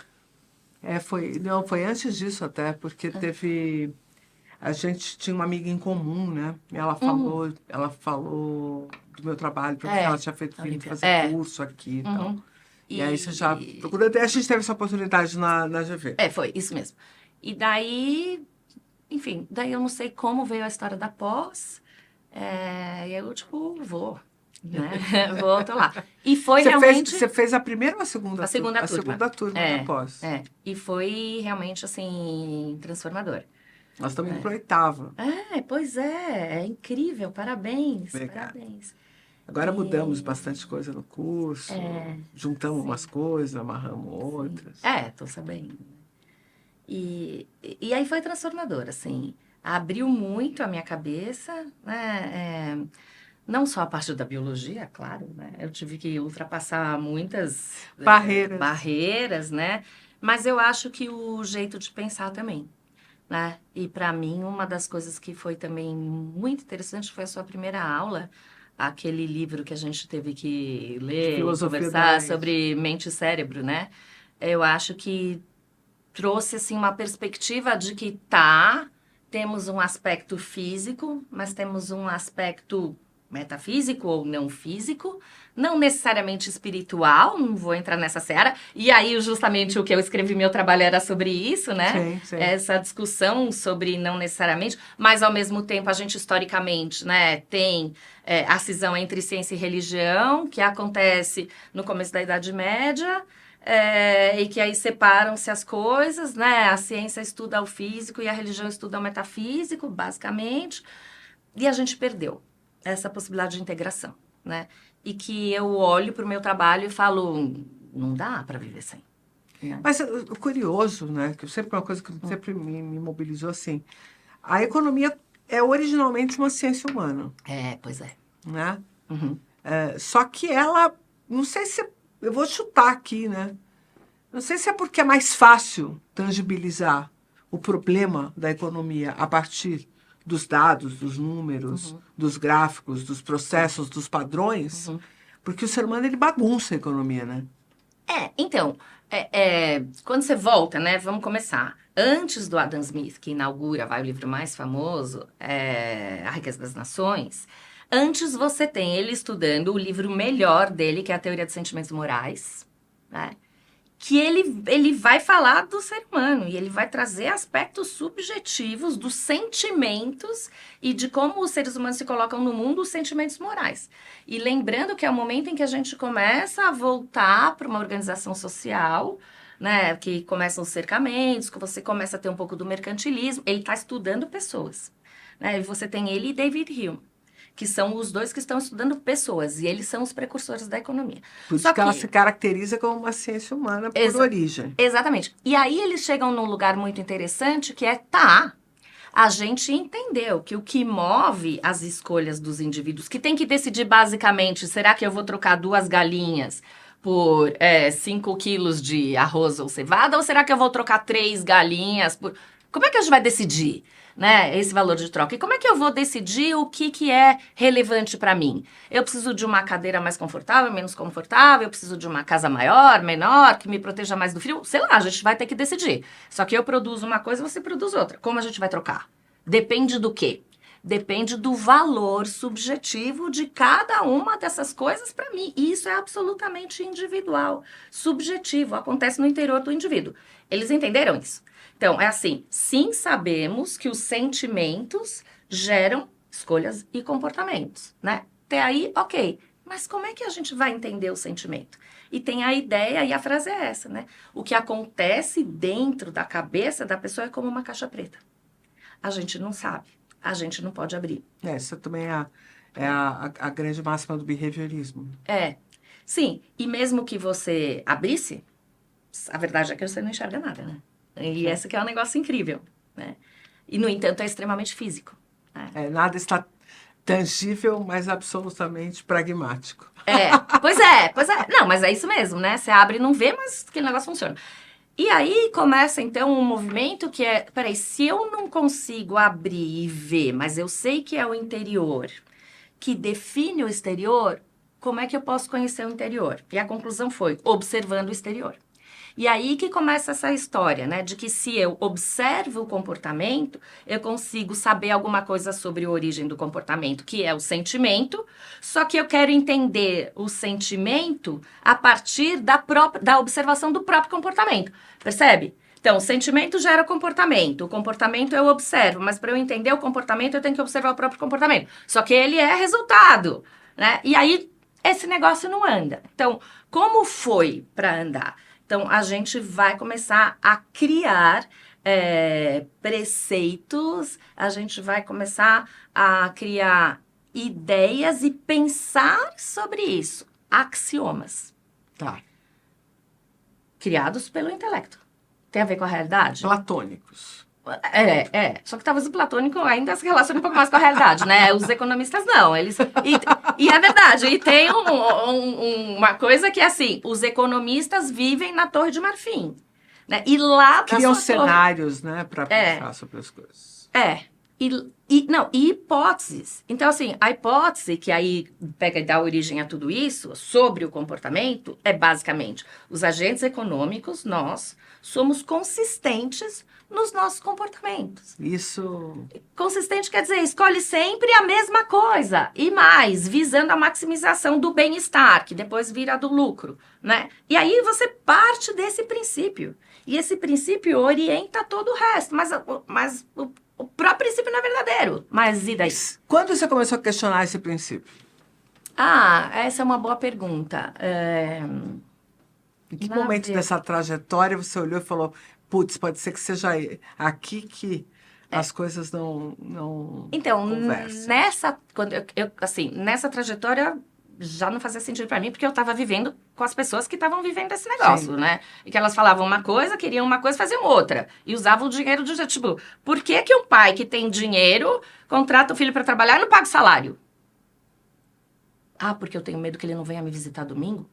Foi antes disso até, porque teve... A gente tinha uma amiga em comum, né? E ela falou do meu trabalho, porque ela tinha vindo fazer curso aqui e tal. E aí você já procurou, até a gente teve essa oportunidade na GV. Foi, isso mesmo. E daí, enfim, daí eu não sei como veio a história da pós. E eu, tipo, vou, né? Tô lá. E foi realmente... Você fez a primeira ou a segunda? A segunda turma. A segunda turma da pós. E foi realmente, assim, transformador. Nós estamos indo para a oitava. Pois é incrível, parabéns. Obrigado. Parabéns. Agora mudamos bastante coisa no curso, juntamos umas coisas, amarramos outras. Tô sabendo. E aí foi transformador, assim, abriu muito a minha cabeça, né? Não só a parte da biologia, claro, né? Eu tive que ultrapassar muitas barreiras, né? Mas eu acho que o jeito de pensar também. Né? E para mim, uma das coisas que foi também muito interessante foi a sua primeira aula, aquele livro que a gente teve que ler e conversar sobre mente e cérebro, né? Eu acho que trouxe assim uma perspectiva de que temos um aspecto físico, mas temos um aspecto metafísico ou não físico, não necessariamente espiritual, não vou entrar nessa seara. E aí, justamente, o que eu escrevi meu trabalho era sobre isso, né? Sim. Essa discussão sobre não necessariamente, mas ao mesmo tempo a gente historicamente, né, tem a cisão entre ciência e religião, que acontece no começo da Idade Média, e que aí separam-se as coisas, né? A ciência estuda o físico e a religião estuda o metafísico, basicamente, e a gente perdeu essa possibilidade de integração, né? E que eu olho para o meu trabalho e falo, não dá para viver sem. Né? Mas o curioso, né? Que sempre uma coisa que sempre me mobilizou assim, a economia é originalmente uma ciência humana. Pois é. Né? Só que ela, não sei se, eu vou chutar aqui, né? Não sei se é porque é mais fácil tangibilizar o problema da economia a partir dos dados, dos números, dos gráficos, dos processos, dos padrões, porque o ser humano, ele bagunça a economia, né? Então, quando você volta, né, vamos começar. Antes do Adam Smith, que inaugura, o livro mais famoso, A Riqueza das Nações, antes você tem ele estudando o livro melhor dele, que é a Teoria dos Sentimentos Morais, né? Que ele vai falar do ser humano e ele vai trazer aspectos subjetivos dos sentimentos e de como os seres humanos se colocam no mundo, os sentimentos morais. E lembrando que é o momento em que a gente começa a voltar para uma organização social, né, que começam os cercamentos, que você começa a ter um pouco do mercantilismo. Ele está estudando pessoas, né? E você tem ele e David Hume, que são os dois que estão estudando pessoas, e eles são os precursores da economia. Por isso que ela se caracteriza como uma ciência humana por origem. Exatamente. E aí eles chegam num lugar muito interessante, que é, a gente entendeu que o que move as escolhas dos indivíduos, que tem que decidir basicamente, será que eu vou trocar 2 galinhas por 5 quilos de arroz ou cevada, ou será que eu vou trocar 3 galinhas por... Como é que a gente vai decidir? né, esse valor de troca. E como é que eu vou decidir o que é relevante para mim? Eu preciso de uma cadeira mais confortável, menos confortável, eu preciso de uma casa maior, menor, que me proteja mais do frio? Sei lá, a gente vai ter que decidir. Só que eu produzo uma coisa, você produz outra. Como a gente vai trocar? Depende do quê? Depende do valor subjetivo de cada uma dessas coisas para mim. E isso é absolutamente individual, subjetivo, acontece no interior do indivíduo. Eles entenderam isso? Então, é assim, sim, sabemos que os sentimentos geram escolhas e comportamentos, né? Até aí, ok. Mas como é que a gente vai entender o sentimento? E tem a ideia, e a frase é essa, né? O que acontece dentro da cabeça da pessoa é como uma caixa preta. A gente não sabe, a gente não pode abrir. Essa também a grande máxima do behaviorismo. Sim, e mesmo que você abrisse, a verdade é que você não enxerga nada, né? E esse que é um negócio incrível, né? E, no entanto, é extremamente físico. Né? Nada está tangível, mas absolutamente pragmático. Pois é. Não, mas é isso mesmo, né? Você abre e não vê, mas aquele negócio funciona. E aí começa, então, um movimento que é... Peraí, se eu não consigo abrir e ver, mas eu sei que é o interior que define o exterior, como é que eu posso conhecer o interior? E a conclusão foi observando o exterior. E aí que começa essa história, né? De que se eu observo o comportamento, eu consigo saber alguma coisa sobre a origem do comportamento, que é o sentimento, só que eu quero entender o sentimento a partir da observação do próprio comportamento. Percebe? Então, o sentimento gera o comportamento eu observo, mas para eu entender o comportamento, eu tenho que observar o próprio comportamento. Só que ele é resultado, né? E aí, esse negócio não anda. Então, como foi para andar? Então, a gente vai começar a criar preceitos, a gente vai começar a criar ideias e pensar sobre isso. Axiomas. Tá. Criados pelo intelecto. Tem a ver com a realidade? Platônicos. Só que talvez o platônico ainda se relacione um pouco mais com a realidade, né? Os economistas não, eles... E é verdade, e tem uma coisa que é assim, os economistas vivem na Torre de Marfim, né? E lá da criam sua cenários, né, para pensar sobre as coisas. E hipóteses. Então, assim, a hipótese que aí pega e dá origem a tudo isso, sobre o comportamento, é basicamente os agentes econômicos, nós, somos consistentes nos nossos comportamentos. Isso... Consistente quer dizer, escolhe sempre a mesma coisa. E mais, visando a maximização do bem-estar, que depois vira do lucro, né? E aí você parte desse princípio. E esse princípio orienta todo o resto. Mas o próprio princípio não é verdadeiro. Mas e daí? Quando você começou a questionar esse princípio? Essa é uma boa pergunta. Em que momento dessa trajetória você olhou e falou, putz, pode ser que seja aqui que as coisas não então, conversam? Nessa trajetória já não fazia sentido para mim, porque eu estava vivendo com as pessoas que estavam vivendo esse negócio, Sim. né? E que elas falavam uma coisa, queriam uma coisa, faziam outra. E usavam o dinheiro do jeito, tipo, por que que um pai que tem dinheiro contrata o filho para trabalhar e não paga o salário? Porque eu tenho medo que ele não venha me visitar domingo?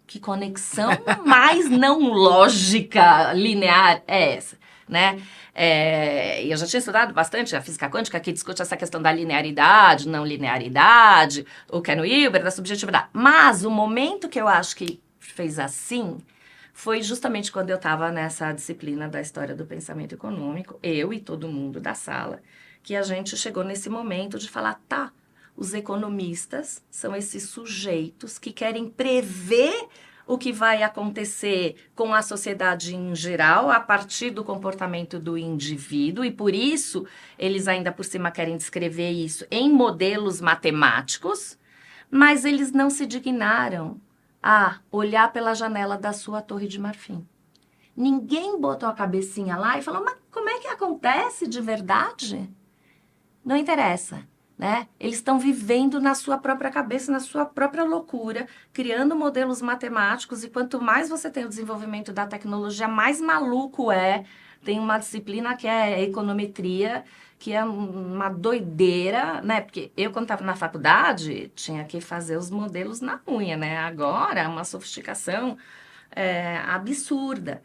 Que conexão mais não lógica, linear é essa, né? E eu já tinha estudado bastante a física quântica, que discute essa questão da linearidade, não linearidade, o Ken Wilber, da subjetividade. Mas o momento que eu acho que fez assim foi justamente quando eu estava nessa disciplina da história do pensamento econômico, eu e todo mundo da sala, que a gente chegou nesse momento de falar, os economistas são esses sujeitos que querem prever o que vai acontecer com a sociedade em geral a partir do comportamento do indivíduo e por isso eles ainda por cima querem descrever isso em modelos matemáticos, mas eles não se dignaram a olhar pela janela da sua Torre de Marfim. Ninguém botou a cabecinha lá e falou, mas como é que acontece de verdade? Não interessa. Né? Eles estão vivendo na sua própria cabeça, na sua própria loucura, criando modelos matemáticos, e quanto mais você tem o desenvolvimento da tecnologia, mais maluco é. Tem uma disciplina que é econometria, que é uma doideira, né? Porque eu, quando estava na faculdade, tinha que fazer os modelos na unha, né? Agora é uma sofisticação absurda.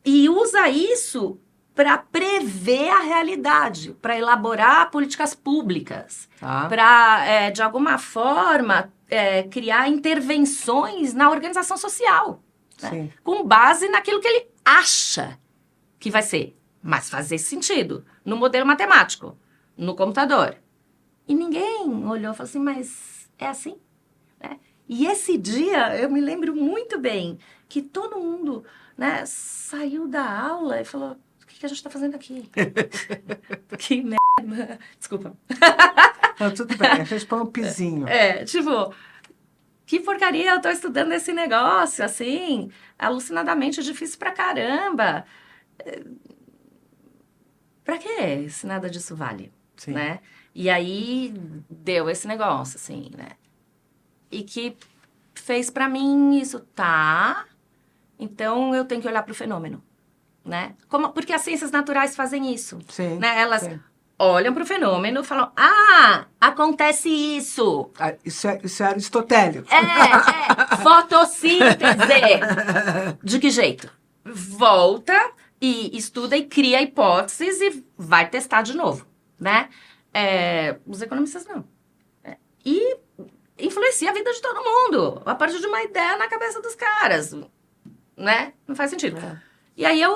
E usa isso para prever a realidade, para elaborar políticas públicas, Tá. para, de alguma forma, criar intervenções na organização social, né? Sim. Com base naquilo que ele acha que vai ser. Mas fazer sentido no modelo matemático, no computador. E ninguém olhou e falou assim, mas é assim? Né? E esse dia, eu me lembro muito bem, que todo mundo, né, saiu da aula e falou, o que a gente está fazendo aqui? Que merda. Desculpa. Não, tudo bem, a gente põe um pizinho. Tipo, que porcaria, eu tô estudando esse negócio, assim, alucinadamente difícil pra caramba. Pra quê se nada disso vale, Sim. né? E aí, deu esse negócio, assim, né? E que fez pra mim isso, tá? Então, eu tenho que olhar pro fenômeno, né? Porque as ciências naturais fazem isso, Sim. né? Elas Sim. olham pro fenômeno e falam, acontece isso. Ah, isso é aristotélico. Fotossíntese. De que jeito? Volta e estuda e cria hipóteses e vai testar de novo, né? Os economistas não. E influencia a vida de todo mundo, a partir de uma ideia na cabeça dos caras, né? Não faz sentido. E aí eu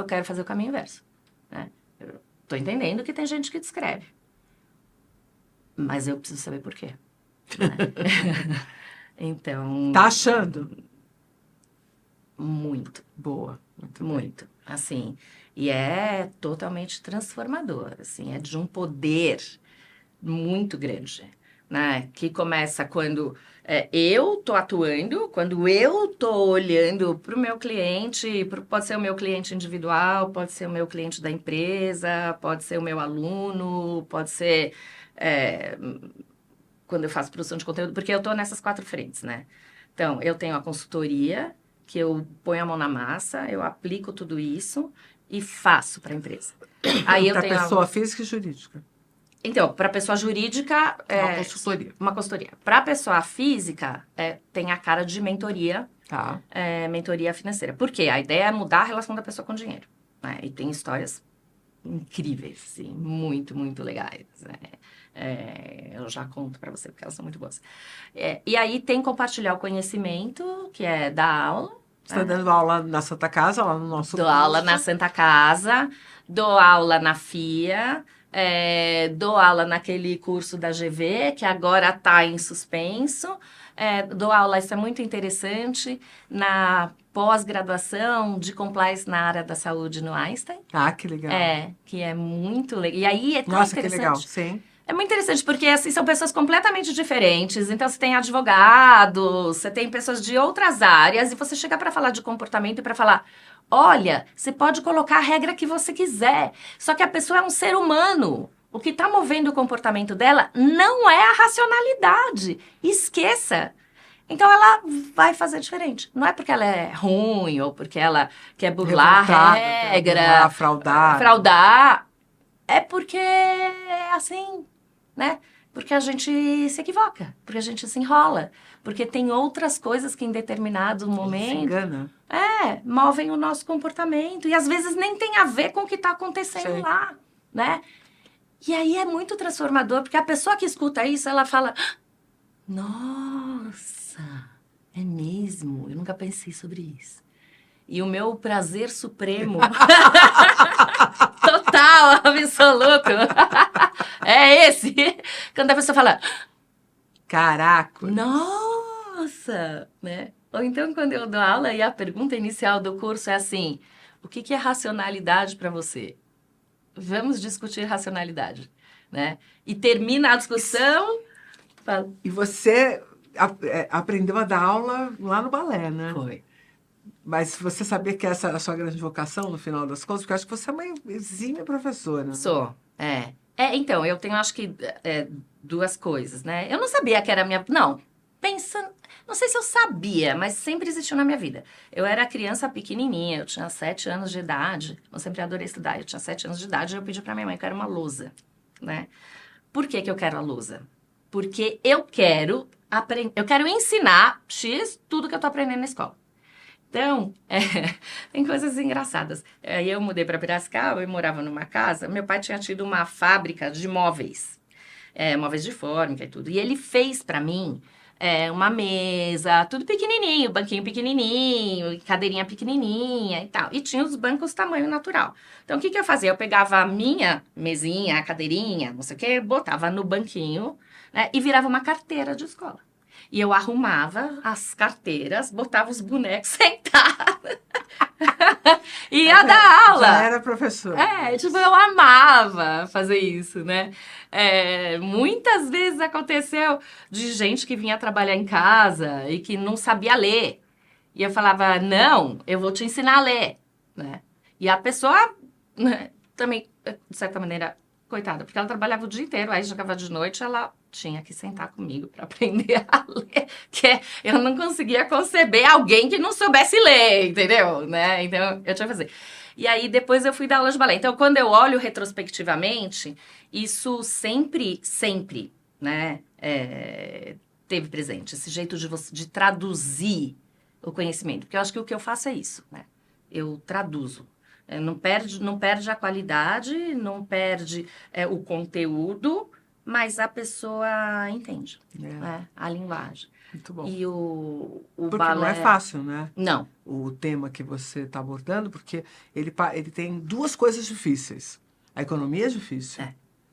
quero fazer o caminho inverso, né? Eu tô entendendo que tem gente que descreve, mas eu preciso saber por quê. Né? Então... Tá achando? Muito. Boa. Muito bem. Muito, assim, e é totalmente transformador, assim, é de um poder muito grande, né, que começa quando eu tô atuando, quando eu tô olhando para o meu cliente, pode ser o meu cliente individual, pode ser o meu cliente da empresa, pode ser o meu aluno, pode ser quando eu faço produção de conteúdo, porque eu tô nessas 4 frentes, né, então, eu tenho a consultoria, que eu ponho a mão na massa, eu aplico tudo isso e faço para a empresa. Aí eu Para tenho pessoa física e jurídica. Então, para pessoa jurídica Uma consultoria. Uma consultoria. Para pessoa física tem a cara de mentoria, Tá. mentoria financeira. Por quê? A ideia é mudar a relação da pessoa com o dinheiro, né? E tem histórias incríveis, assim, muito, muito legais. Eu já conto para você porque elas são muito boas. E aí tem compartilhar o conhecimento, que é dar aula. Você está dando aula na Santa Casa, lá no nosso Dou aula na Santa Casa, dou aula na FIA, dou aula naquele curso da GV, que agora está em suspenso. Dou aula, isso é muito interessante, na pós-graduação de compliance na área da saúde no Einstein. Ah, que legal. Que é muito legal. E aí é tão Nossa, que interessante. legal, sim. É muito interessante, porque assim, são pessoas completamente diferentes. Então, você tem advogados, você tem pessoas de outras áreas, e você chega para falar de comportamento e para falar: olha, você pode colocar a regra que você quiser, só que a pessoa é um ser humano. O que está movendo o comportamento dela não é a racionalidade. Esqueça. Então, ela vai fazer diferente. Não é porque ela é ruim ou porque ela quer burlar a regra, fraudar. É porque é assim, né? Porque a gente se equivoca, porque a gente se enrola, porque tem outras coisas que em determinado momento... Se engana. Movem o nosso comportamento. E às vezes nem tem a ver com o que está acontecendo Sim. lá, né? E aí é muito transformador, porque a pessoa que escuta isso, ela fala: nossa, é mesmo, eu nunca pensei sobre isso. E o meu prazer supremo... Total, absoluto. É esse. Quando a pessoa fala: caraca. nossa, né? Ou então quando eu dou aula e a pergunta inicial do curso é assim: o que é racionalidade para você? Vamos discutir racionalidade, né? E termina a discussão... Fala. E você aprendeu a dar aula lá no balé, né? Foi. Mas você sabia que essa era a sua grande vocação, no final das contas? Porque eu acho que você é uma exímia professora, né? Sou, então, eu tenho, acho que, 2 coisas, né? Eu não sabia que era minha... Não, pensando... Não sei se eu sabia, mas sempre existiu na minha vida. Eu era criança pequenininha, eu tinha 7 anos de idade. Eu sempre adorei estudar. Eu tinha 7 anos de idade e eu pedi pra minha mãe que eu quero uma lousa, né? Por que que eu quero a lousa? Porque eu quero ensinar tudo que eu tô aprendendo na escola. Então, tem coisas engraçadas. Aí eu mudei para Piracicaba, eu morava numa casa, meu pai tinha tido uma fábrica de móveis, móveis de fórmica e tudo. E ele fez para mim uma mesa, tudo pequenininho, banquinho pequenininho, cadeirinha pequenininha e tal. E tinha os bancos tamanho natural. Então, o que que eu fazia? Eu pegava a minha mesinha, a cadeirinha, não sei o quê, botava no banquinho, né, e virava uma carteira de escola. E eu arrumava as carteiras, botava os bonecos sentados e ia dar Já aula. era professor. Tipo, eu amava fazer isso, né? Muitas vezes aconteceu de gente que vinha trabalhar em casa e que não sabia ler. E eu falava, não, eu vou te ensinar a ler, né? E a pessoa, né, também, de certa maneira, coitada, porque ela trabalhava o dia inteiro, aí chegava de noite, ela tinha que sentar comigo para aprender a ler, que eu não conseguia conceber alguém que não soubesse ler, entendeu? Né? Então, eu tinha que fazer. E aí, depois eu fui dar aula de balé. Então, quando eu olho retrospectivamente, isso sempre, né, teve presente. Esse jeito de traduzir o conhecimento. Porque eu acho que o que eu faço é isso, né? Eu traduzo. Não perde a qualidade, não perde o conteúdo, mas a pessoa entende, né? A linguagem. Muito bom. E o Porque balé... não é fácil, né? Não. O tema que você está abordando, porque ele tem duas coisas difíceis. A economia é difícil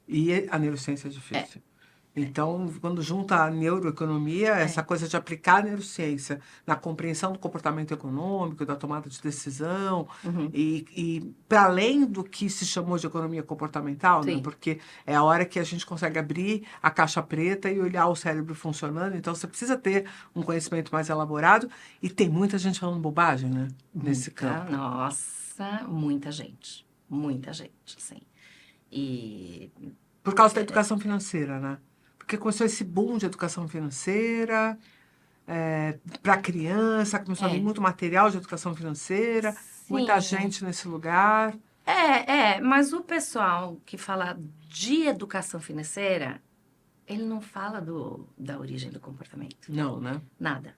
e a neurociência é difícil. Então, quando junta a neuroeconomia, essa coisa de aplicar a neurociência na compreensão do comportamento econômico, da tomada de decisão, e para além do que se chamou de economia comportamental, né? Porque é a hora que a gente consegue abrir a caixa preta e olhar o cérebro funcionando. Então, você precisa ter um conhecimento mais elaborado. E tem muita gente falando bobagem, né? Nesse campo. Nossa, muita gente, sim. E... Por causa da educação financeira, né? Porque começou esse boom de educação financeira para criança, começou a vir muito material de educação financeira, muita gente nesse lugar. Mas o pessoal que fala de educação financeira, ele não fala da origem do comportamento. Não, né? Nada.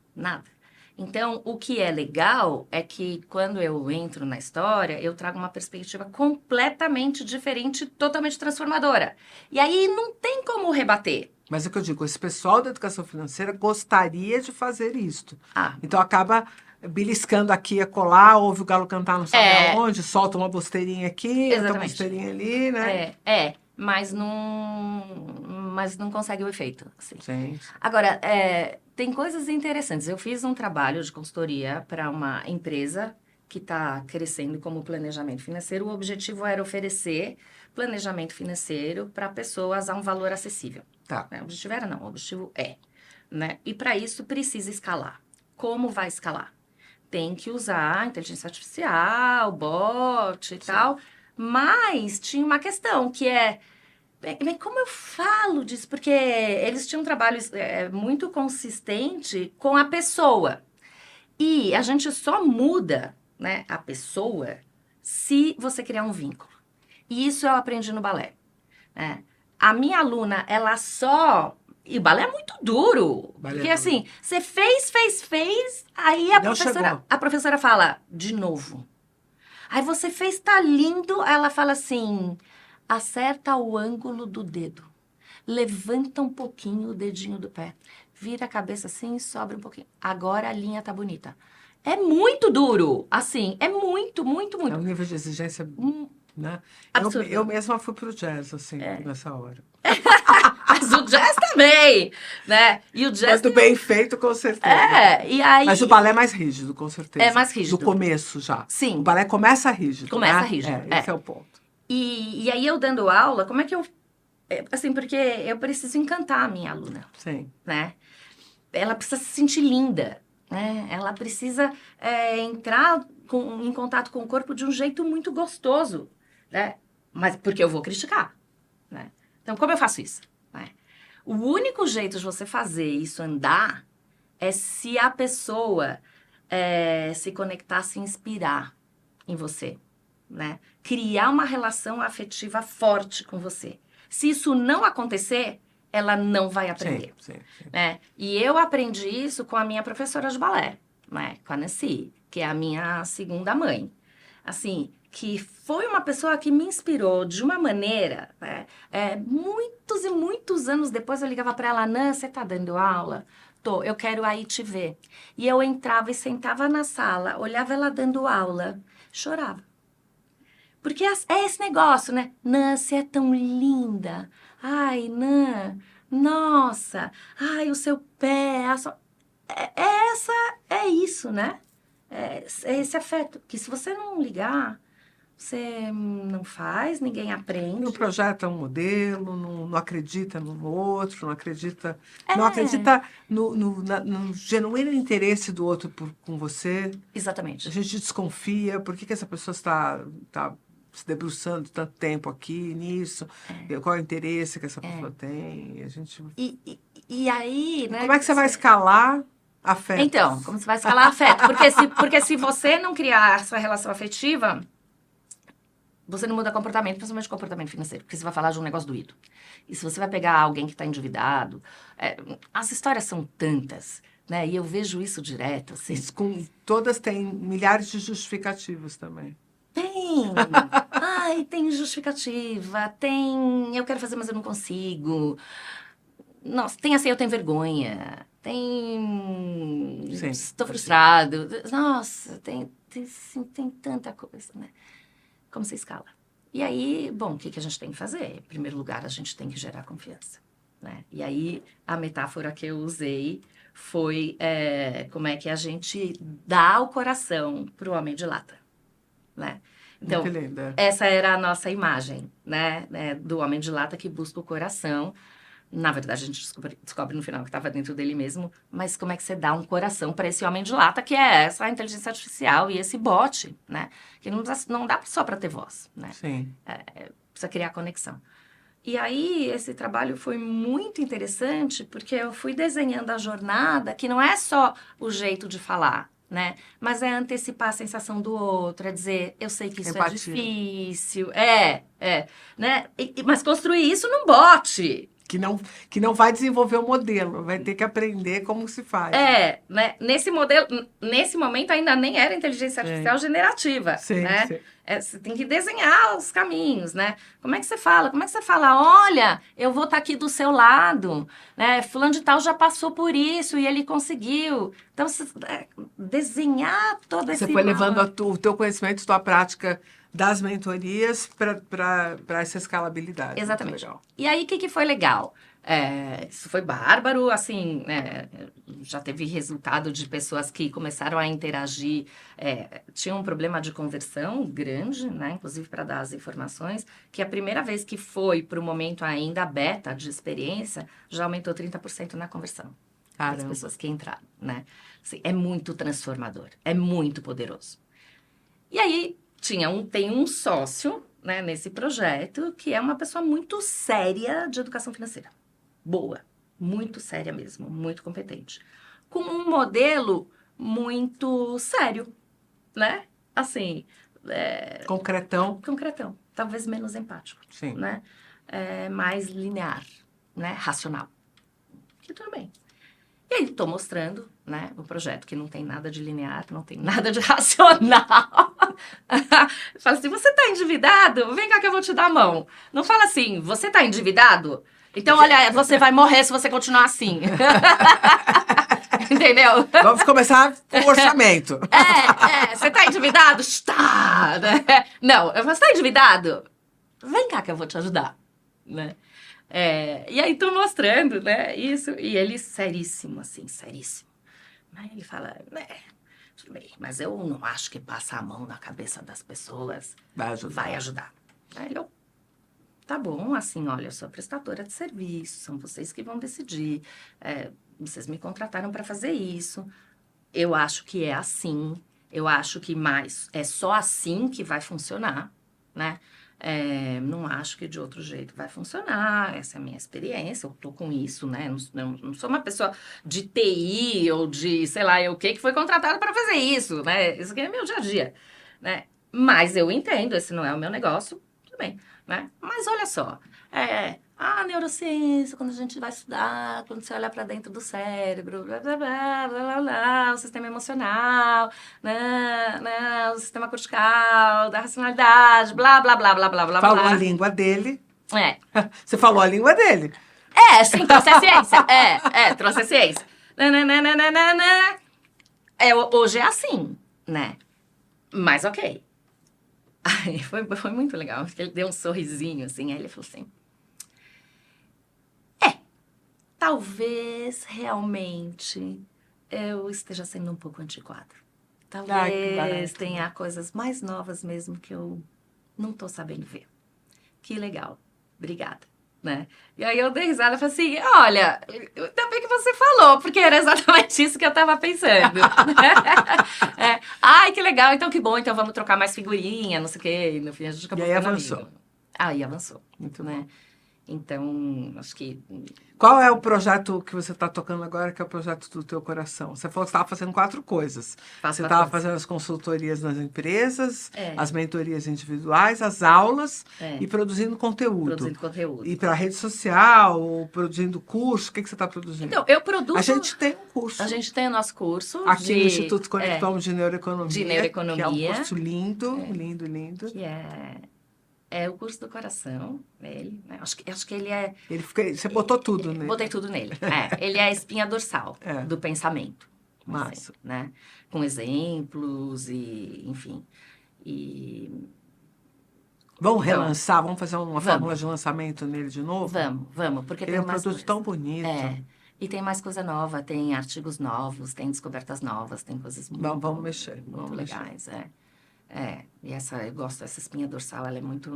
Então, o que é legal é que quando eu entro na história, eu trago uma perspectiva completamente diferente, totalmente transformadora. E aí não tem como rebater. Mas é o que eu digo, esse pessoal da educação financeira gostaria de fazer isto. Então acaba beliscando aqui e acolá, ouve o galo cantar não sabe aonde, solta uma bosteirinha aqui, outra bosteirinha ali, né? Mas não consegue o efeito. Assim. Sim. Agora, tem coisas interessantes. Eu fiz um trabalho de consultoria para uma empresa que está crescendo como planejamento financeiro. O objetivo era oferecer planejamento financeiro para pessoas a um valor acessível. Tá. O objetivo era não, o objetivo é. Né? E para isso precisa escalar. Como vai escalar? Tem que usar inteligência artificial, bot e tal. Mas tinha uma questão que como eu falo disso? Porque eles tinham um trabalho muito consistente com a pessoa. E a gente só muda, né, a pessoa se você criar um vínculo. E isso eu aprendi no balé. Né? A minha aluna, ela só... E o balé é muito duro. Porque assim, você fez, aí a professora fala, de novo. Aí você fez, tá lindo. Aí ela fala assim... Acerta o ângulo do dedo. Levanta um pouquinho o dedinho do pé. Vira a cabeça assim e sobe um pouquinho. Agora a linha tá bonita. É muito duro. Assim, é muito. É um nível de exigência, né? Eu mesma fui pro jazz, assim, nessa hora. Mas o jazz também, né? E o jazz... Mas bem feito, com certeza. E aí... Mas o balé é mais rígido, com certeza. É mais rígido. Do começo já. Sim. O balé começa rígido, Começa rígido. Esse é o ponto. E aí eu dando aula, como é que eu... Assim, porque eu preciso encantar a minha aluna. Sim. Né? Ela precisa se sentir linda, né? Ela precisa entrar em contato com o corpo de um jeito muito gostoso, né? Mas porque eu vou criticar, né? Então, como eu faço isso? Né? O único jeito de você fazer isso andar é se a pessoa se conectar, se inspirar em você, né? Criar uma relação afetiva forte com você. Se isso não acontecer, ela não vai aprender. Sim. Né? E eu aprendi isso com a minha professora de balé, né? Com a Nancy, que é a minha segunda mãe. Assim, que foi uma pessoa que me inspirou de uma maneira, né? Muitos e muitos anos depois eu ligava para ela, Nan, você tá dando aula? Tô, eu quero aí te ver. E eu entrava e sentava na sala, olhava ela dando aula, chorava. Porque é esse negócio, né? Nan, você é tão linda. Ai, Nan, nossa. Ai, o seu pé. É isso, né? É esse afeto. Que se você não ligar, você não faz, ninguém aprende. Não projeta um modelo, não acredita no outro, não acredita, É, não acredita no genuíno interesse do outro com você. A exatamente. gente desconfia, por que essa pessoa está se debruçando tanto tempo aqui nisso? Qual é o interesse que essa pessoa tem? A gente... E aí, né? Como é que você vai escalar afeto? Então, como você vai escalar afeto? Porque se você não criar a sua relação afetiva, você não muda comportamento, principalmente comportamento financeiro, porque você vai falar de um negócio doído. E se você vai pegar alguém que está endividado, as histórias são tantas, né? E eu vejo isso direto, assim. Todas têm milhares de justificativos também. Tem! Ai, tem justificativa, tem eu quero fazer, mas eu não consigo. Nossa, tem assim, eu tenho vergonha. Tem... Sim, estou frustrado. Nossa, tem tanta coisa, né? Como você escala? E aí, bom, o que a gente tem que fazer? Em primeiro lugar, a gente tem que gerar confiança, né? E aí, a metáfora que eu usei foi como é que a gente dá o coração para o homem de lata, né? Então, muito linda. Essa era a nossa imagem, né? Do homem de lata que busca o coração. Na verdade, a gente descobre no final que estava dentro dele mesmo, mas como é que você dá um coração para esse homem de lata, que é essa inteligência artificial e esse bot, né? Que não dá só para ter voz, né? Sim. Precisa criar conexão. E aí, esse trabalho foi muito interessante, porque eu fui desenhando a jornada, que não é só o jeito de falar, né? Mas é antecipar a sensação do outro, é dizer, eu sei que isso Empatia. é difícil, né? Mas construir isso num bot. Que não vai desenvolver o modelo, vai ter que aprender como se faz. Né? Nesse momento ainda nem era inteligência artificial generativa, sim, né? Sim. Você tem que desenhar os caminhos, né? Como é que você fala? Como é que você fala? Olha, eu vou estar aqui do seu lado, né? Fulano de tal já passou por isso e ele conseguiu. Então, desenhar todo esse... Você foi levando o teu conhecimento, a tua prática das mentorias para essa escalabilidade. Exatamente. Legal. E aí, o que foi legal? Isso foi bárbaro, assim, já teve resultado de pessoas que começaram a interagir, tinham um problema de conversão grande, né, inclusive para dar as informações, que a primeira vez que foi para o momento ainda beta de experiência, já aumentou 30% na conversão. Caramba. Das pessoas que entraram, né? Assim, é muito transformador, é muito poderoso. E aí, tem um sócio, né, nesse projeto, que é uma pessoa muito séria de educação financeira. Boa, muito séria mesmo, muito competente. Com um modelo muito sério, né? Assim... Concretão. Talvez menos empático. Sim. Né? Mais linear, né? Racional. Que tudo bem. E aí, estou mostrando, né, o projeto que não tem nada de linear, não tem nada de racional. Fala assim, você está endividado? Vem cá que eu vou te dar a mão. Não fala assim, você está endividado? Então, olha, você vai morrer se você continuar assim. Entendeu? Vamos começar com o orçamento. Você está endividado? Está! Né? Não, você está endividado? Vem cá que eu vou te ajudar, né? E aí, tô mostrando, né, isso, e ele seríssimo, assim, seríssimo. Aí ele fala, tudo bem, mas eu não acho que passar a mão na cabeça das pessoas vai ajudar. Aí eu, tá bom, assim, olha, eu sou prestadora de serviço, são vocês que vão decidir, vocês me contrataram para fazer isso, eu acho que é assim, eu acho que é só assim que vai funcionar, né? Não acho que de outro jeito vai funcionar, essa é a minha experiência, eu tô com isso, né? Não sou uma pessoa de TI ou de, sei lá, o que foi contratada para fazer isso, né? Isso aqui é meu dia a dia, né? Mas eu entendo, esse não é o meu negócio, tudo bem, né? Mas olha só, A neurociência, quando a gente vai estudar, quando você olha para dentro do cérebro, blá, blá, blá, blá, blá, blá, o sistema emocional, o sistema cortical, da racionalidade, blá, blá, blá, blá, blá, blá, Falou blá. a língua dele. É. Você falou a língua dele. Sim, trouxe a ciência. Trouxe a ciência. Nananana. Hoje é assim, né? Mas ok. Aí foi muito legal, porque ele deu um sorrisinho, assim, aí ele falou assim, talvez realmente eu esteja sendo um pouco antiquado. Talvez tenha coisas mais novas mesmo que eu não tô sabendo ver. Que legal, obrigada, né? E aí eu dei risada e falei assim, olha, ainda bem que você falou, porque era exatamente isso que eu tava pensando. Ai, que legal, então que bom, então vamos trocar mais figurinha, não sei o quê. E no fim a gente acabou ficando amigo. Aí avançou. Muito né? bom. Então, acho que... Qual é o projeto que você está tocando agora, que é o projeto do teu coração? Você falou que estava fazendo 4 coisas. Você estava fazendo as consultorias nas empresas, as mentorias individuais, as aulas e produzindo conteúdo. Produzindo conteúdo. E para rede social, produzindo curso, o que você está produzindo? Então, eu produzo... A gente tem um curso. A gente tem o nosso curso. Aqui no Instituto Conectamos de Neuroeconomia. De Neuroeconomia. Que é um curso lindo, lindo, lindo. Que é o curso do coração, ele, né? Acho que ele é... Você botou tudo nele. Botei tudo nele. Ele é a espinha dorsal do pensamento. Massa. Assim, né? Com exemplos e, enfim. Vamos relançar? Vamos fazer uma fórmula de lançamento nele de novo? Vamos. Porque ele é um produto tão bonito. E tem mais coisa nova, tem artigos novos, tem descobertas novas, tem coisas vamos mexer. Muito legais, e eu gosto dessa espinha dorsal, ela é muito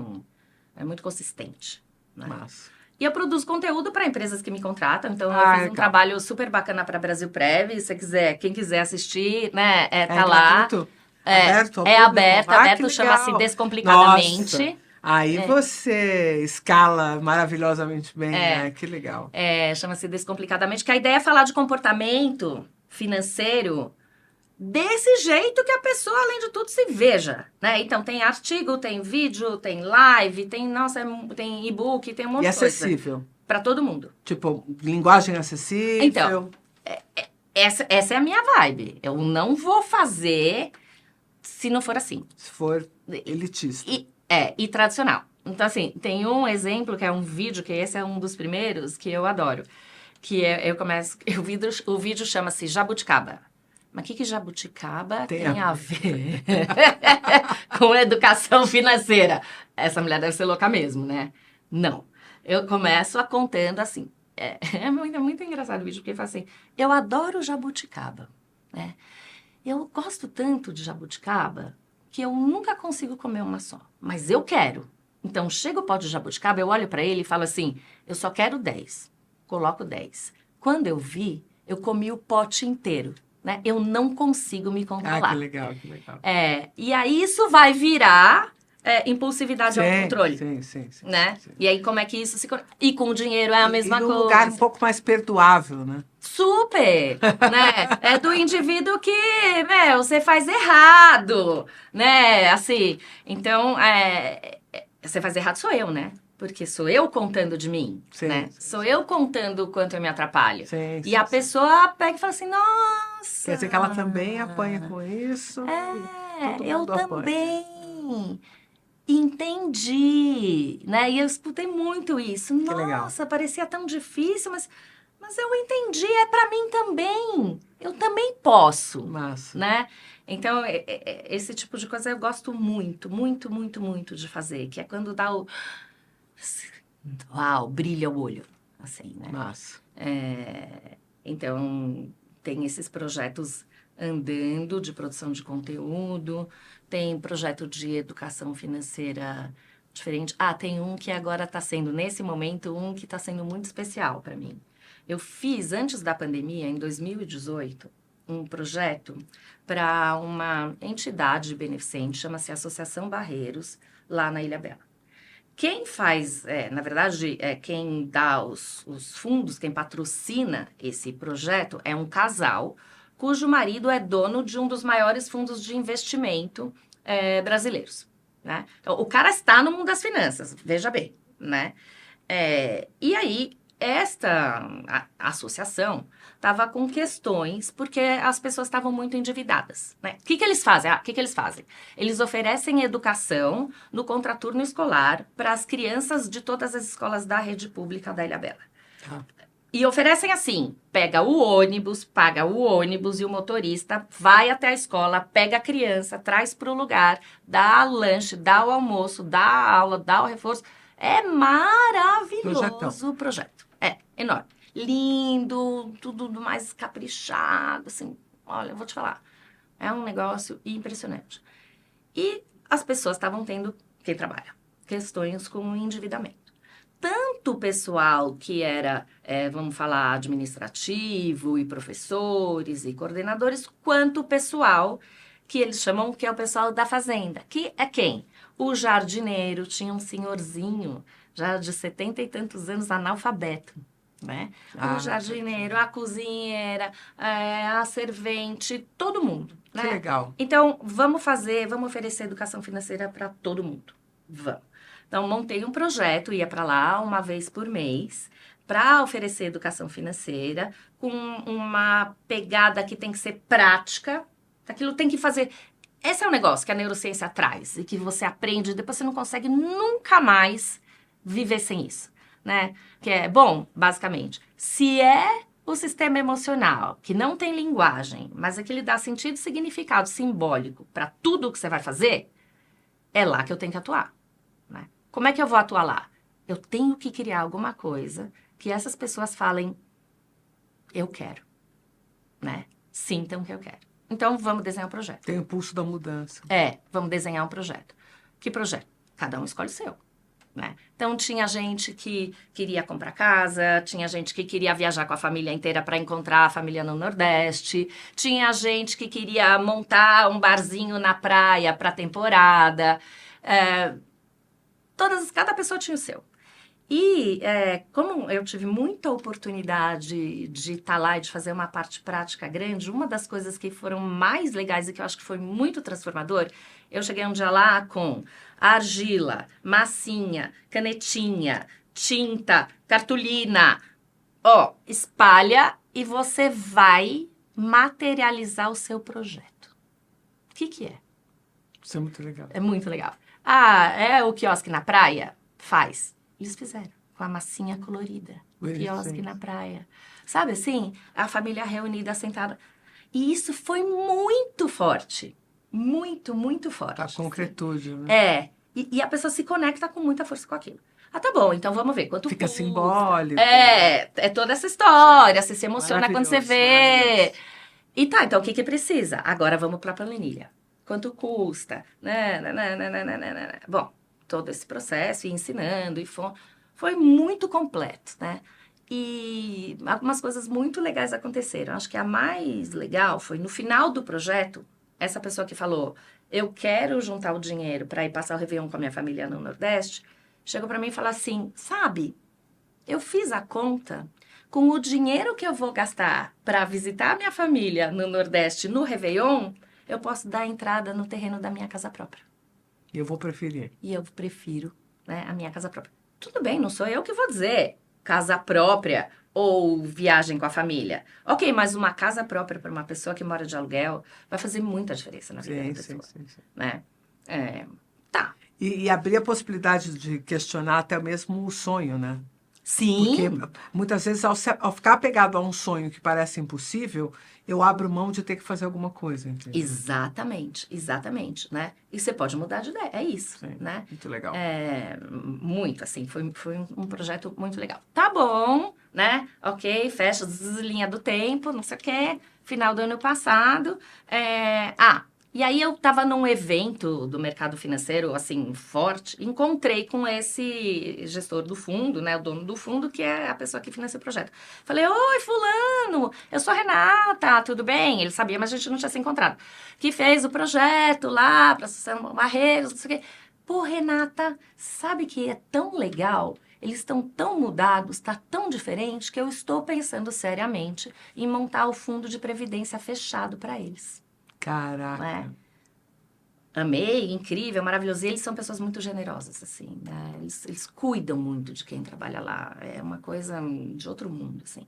consistente. Né? Massa. E eu produzo conteúdo para empresas que me contratam, então eu fiz um trabalho super bacana para Brasil Prev, se quem quiser assistir, né, tá lá. Aberto, chama-se Descomplicadamente. Nossa. Aí você escala maravilhosamente bem, né? Que legal. Chama-se Descomplicadamente, que a ideia é falar de comportamento financeiro desse jeito que a pessoa, além de tudo, se veja, né? Então, tem artigo, tem vídeo, tem live, tem e-book, tem um monte de coisa. E acessível. Para todo mundo. Tipo, linguagem acessível. Então, essa é a minha vibe. Eu não vou fazer se não for assim. Se for elitista. E tradicional. Então, assim, tem um exemplo que é um vídeo, que esse é um dos primeiros, que eu adoro. Que o vídeo chama-se Jabuticaba. Mas o que jabuticaba tem a ver com educação financeira? Essa mulher deve ser louca mesmo, né? Não. Eu começo contando assim. É muito engraçado o vídeo, porque ele fala assim, eu adoro jabuticaba, né? Eu gosto tanto de jabuticaba que eu nunca consigo comer uma só. Mas eu quero. Então, chega o pote de jabuticaba, eu olho pra ele e falo assim, eu só quero 10. Coloco 10. Quando eu vi, eu comi o pote inteiro. Né? Eu não consigo me controlar. Que legal, que legal. E aí isso vai virar impulsividade ao controle. Sim. Né? E aí como é que isso se... E com o dinheiro é a mesma coisa. E num lugar um pouco mais perdoável, né? Super! Né? É do indivíduo que, você faz errado, né? Assim, então, você faz errado sou eu, né? Porque sou eu contando de mim, né? Sou eu contando o quanto eu me atrapalho. E a pessoa pega e fala assim, nossa... Quer dizer que ela também apanha com isso? Eu também entendi, né? E eu escutei muito isso. Que legal. Nossa, parecia tão difícil, mas eu entendi, é pra mim também. Eu também posso. Massa. Né? Então, esse tipo de coisa eu gosto muito, muito, muito, muito de fazer. Que é quando dá o... Uau, brilha o olho, assim, né? Massa. Então, tem esses projetos andando de produção de conteúdo, tem projeto de educação financeira diferente. Tem um que agora está sendo, nesse momento, que está sendo muito especial para mim. Eu fiz, antes da pandemia, em 2018, um projeto para uma entidade beneficente, chama-se Associação Barreiros, lá na Ilha Bela. Quem faz, na verdade, quem dá os fundos, quem patrocina esse projeto é um casal cujo marido é dono de um dos maiores fundos de investimento brasileiros. Né? Então, o cara está no mundo das finanças, veja bem. Né? E aí, associação estava com questões, porque as pessoas estavam muito endividadas, né? O que que eles fazem? O que que eles fazem? Eles oferecem educação no contraturno escolar para as crianças de todas as escolas da rede pública da Ilhabela. E oferecem assim, paga o ônibus e o motorista vai até a escola, pega a criança, traz para o lugar, dá lanche, dá o almoço, dá a aula, dá o reforço. É maravilhoso o projeto. É enorme. Lindo, tudo mais caprichado, assim. Olha, eu vou te falar. É um negócio impressionante. E as pessoas estavam tendo, quem trabalha, questões com endividamento. Tanto o pessoal que era, vamos falar, administrativo e professores e coordenadores, quanto o pessoal que eles chamam que é o pessoal da fazenda. Que é quem? O jardineiro, tinha um senhorzinho, já de 70 e tantos anos, analfabeto, né? O jardineiro, a cozinheira, a servente, todo mundo, né? Que legal. Então, vamos oferecer educação financeira para todo mundo. Vamos. Então, montei um projeto, ia para lá uma vez por mês, para oferecer educação financeira, com uma pegada que tem que ser prática. Aquilo tem que fazer. Esse é o negócio que a neurociência traz e que você aprende, depois você não consegue nunca mais viver sem isso, né? Que é, bom, basicamente, se é o sistema emocional, que não tem linguagem, mas é que ele dá sentido e significado simbólico para tudo o que você vai fazer, é lá que eu tenho que atuar, né? Como é que eu vou atuar lá? Eu tenho que criar alguma coisa que essas pessoas falem, eu quero, né? Sintam que eu quero. Então, vamos desenhar um projeto. Tem o impulso da mudança. Vamos desenhar um projeto. Que projeto? Cada um escolhe o seu, né? Então, tinha gente que queria comprar casa, tinha gente que queria viajar com a família inteira para encontrar a família no Nordeste, tinha gente que queria montar um barzinho na praia para temporada. Cada pessoa tinha o seu. E como eu tive muita oportunidade de estar lá e de fazer uma parte prática grande, uma das coisas que foram mais legais e que eu acho que foi muito transformador, eu cheguei um dia lá com argila, massinha, canetinha, tinta, cartolina. Espalha e você vai materializar o seu projeto. O que é? Isso é muito legal. É muito legal. É o quiosque na praia? Faz. Eles fizeram, com a massinha colorida. Quiosque na praia. Sabe assim? A família reunida, sentada. E isso foi muito forte. Muito, muito forte. A concretude, né? E a pessoa se conecta com muita força com aquilo. Tá bom, então vamos ver. Quanto Fica custa? simbólico. É toda essa história. Você se emociona quando você vê. E então o que precisa? Agora vamos para a planilha. Quanto custa? Bom, todo esse processo, e ensinando, foi muito completo, né? E algumas coisas muito legais aconteceram. Acho que a mais legal foi, no final do projeto, essa pessoa que falou, eu quero juntar o dinheiro para ir passar o Réveillon com a minha família no Nordeste, chegou para mim e falou assim, sabe, eu fiz a conta com o dinheiro que eu vou gastar para visitar a minha família no Nordeste, no Réveillon, eu posso dar entrada no terreno da minha casa própria. E eu vou preferir. E eu prefiro, né, a minha casa própria. Tudo bem, não sou eu que vou dizer casa própria ou viagem com a família. Ok, mas uma casa própria para uma pessoa que mora de aluguel vai fazer muita diferença na vida da pessoa. Sim. Né? Tá. E abrir a possibilidade de questionar até mesmo o sonho, né? Sim. Porque muitas vezes, ao ficar apegado a um sonho que parece impossível, eu abro mão de ter que fazer alguma coisa. Entendeu? Exatamente, né? E você pode mudar de ideia, é isso, sim, né? Muito legal. Muito, assim, foi um projeto muito legal. Tá bom, né? Ok, fecha linha do tempo, não sei o quê. Final do ano passado. E aí eu tava num evento do mercado financeiro, assim, forte, encontrei com esse gestor do fundo, né, o dono do fundo, que é a pessoa que financia o projeto. Falei, oi, fulano, eu sou a Renata, tudo bem? Ele sabia, mas a gente não tinha se encontrado. Que fez o projeto lá, para Associação Barreiros, não sei o quê. Pô, Renata, sabe que é tão legal? Eles estão tão mudados, está tão diferente, que eu estou pensando seriamente em montar o fundo de previdência fechado para eles. Caraca. Né? amei, incrível, maravilhoso. E eles são pessoas muito generosas, assim, né? Eles cuidam muito de quem trabalha lá. É uma coisa de outro mundo, assim.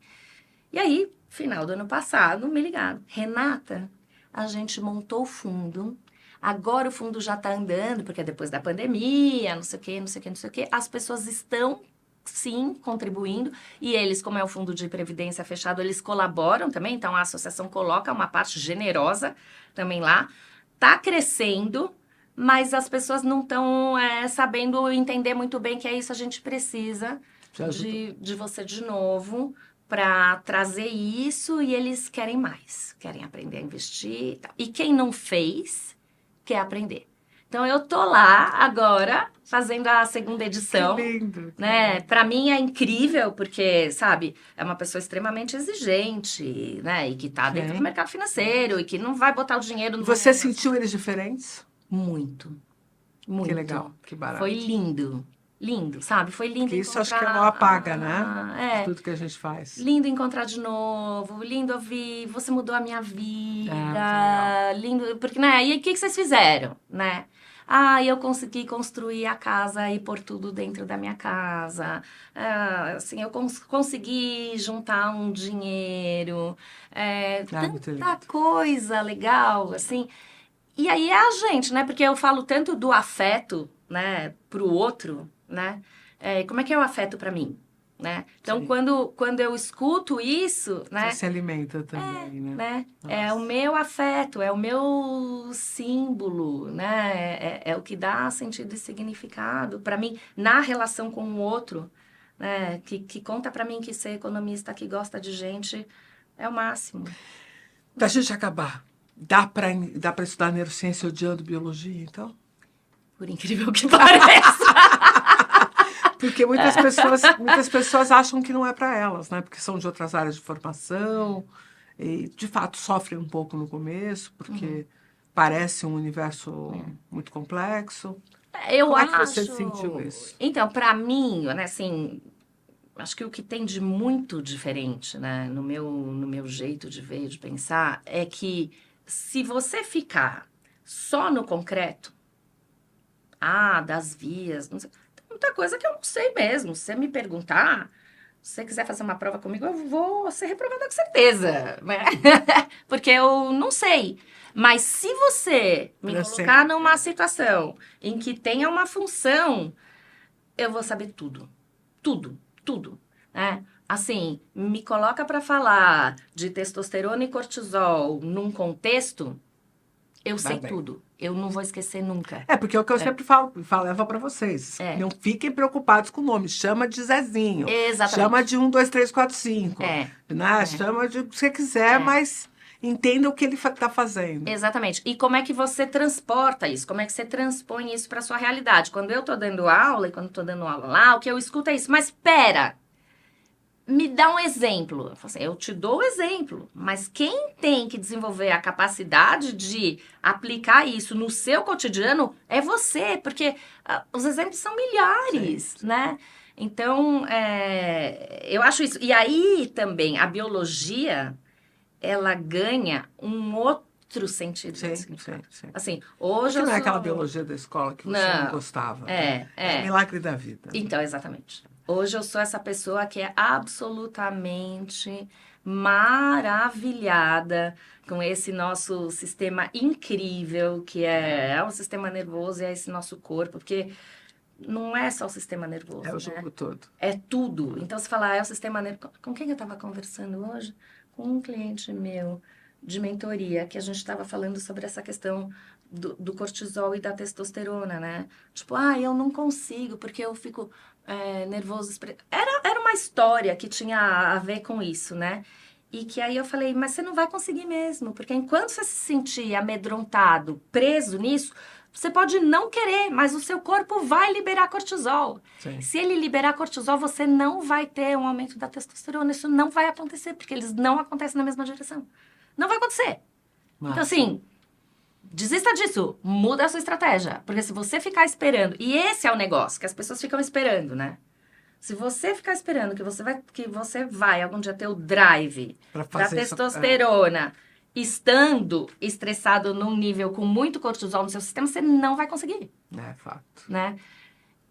E aí, final do ano passado, me ligaram. Renata, a gente montou o fundo. Agora o fundo já está andando, porque é depois da pandemia, não sei o quê, não sei o quê, não sei o quê. As pessoas estão, sim, contribuindo. E eles, como é o fundo de previdência fechado, eles colaboram também. Então, a associação coloca uma parte generosa também lá. Está crescendo, mas as pessoas não estão sabendo entender muito bem que é isso, a gente precisa de você de novo para trazer isso, e eles querem mais, querem aprender a investir e tal. E quem não fez, quer aprender. Então, eu tô lá agora, fazendo a segunda edição. Que lindo. Né? Para mim é incrível, porque, sabe, é uma pessoa extremamente exigente, né? E que tá dentro do mercado financeiro, e que não vai botar o dinheiro no... Você sentiu eles diferentes? Muito, muito. Que legal, que barato. Foi lindo. Lindo, sabe? Foi lindo que isso encontrar... acho que não apaga, né? De tudo que a gente faz. Lindo encontrar de novo, lindo ouvir, você mudou a minha vida, lindo, porque, né, e o que vocês fizeram, né? Eu consegui construir a casa e pôr tudo dentro da minha casa, assim, eu consegui juntar um dinheiro, tanta coisa legal, assim. E aí é a gente, né? Porque eu falo tanto do afeto, né, pro outro, né? Como é que é o afeto para mim, né? Então, quando eu escuto isso, né? Você se alimenta também, né? É o meu afeto, é o meu símbolo, né? É o que dá sentido e significado para mim na relação com o outro, né? Que conta para mim que ser economista, que gosta de gente, é o máximo. Pra gente acabar, dá para estudar neurociência odiando biologia, então? Por incrível que pareça. Porque muitas pessoas acham que não é para elas, né? Porque são de outras áreas de formação e, de fato, sofrem um pouco no começo, porque parece um universo muito complexo. Como é que você sentiu isso? Então, para mim, né, assim, acho que o que tem de muito diferente, né, no meu jeito de ver, de pensar, é que se você ficar só no concreto, das vias, não sei, tem muita coisa que eu não sei mesmo. Se você me perguntar, se você quiser fazer uma prova comigo, eu vou ser reprovada com certeza, né? Porque eu não sei. Mas se você me colocar numa situação em que tenha uma função, eu vou saber tudo. Tudo, tudo, né? Assim, me coloca para falar de testosterona e cortisol num contexto, eu sei tudo. Eu não vou esquecer nunca. Porque é o que eu sempre falo para vocês. Não fiquem preocupados com o nome. Chama de Zezinho. Exatamente. Chama de 1, 2, 3, 4, 5. Né? Chama de o que você quiser, mas entenda o que ele está fazendo. Exatamente. E como é que você transporta isso? Como é que você transpõe isso para sua realidade? Quando eu estou dando aula, e quando estou dando aula lá, o que eu escuto é isso. Mas espera! Me dá um exemplo. Eu falo assim, eu te dou o exemplo, mas quem tem que desenvolver a capacidade de aplicar isso no seu cotidiano é você, porque os exemplos são milhares, né? Então, eu acho isso. E aí também a biologia, ela ganha um outro sentido. Sim. Assim, hoje não é aquela biologia da escola que você não gostava. É o milagre da vida. Então, exatamente. Hoje eu sou essa pessoa que é absolutamente maravilhada com esse nosso sistema incrível, que é o sistema nervoso e é esse nosso corpo, porque não é só o sistema nervoso. É o jogo todo. É tudo. Então, se falar, é o sistema nervoso... Com quem eu estava conversando hoje? Com um cliente meu de mentoria, que a gente estava falando sobre essa questão do cortisol e da testosterona, né? Tipo, eu não consigo, porque eu fico nervoso. Era uma história que tinha a ver com isso, né? E que aí eu falei, mas você não vai conseguir mesmo, porque enquanto você se sentir amedrontado, preso nisso, você pode não querer, mas o seu corpo vai liberar cortisol. Sim. Se ele liberar cortisol, você não vai ter um aumento da testosterona. Isso não vai acontecer, porque eles não acontecem na mesma direção. Não vai acontecer. Então, assim, desista disso. Muda a sua estratégia. Porque se você ficar esperando... E esse é o negócio, que as pessoas ficam esperando, né? Se você ficar esperando que você vai algum dia ter o drive da testosterona estando estressado num nível com muito cortisol no seu sistema, você não vai conseguir, É fato. né?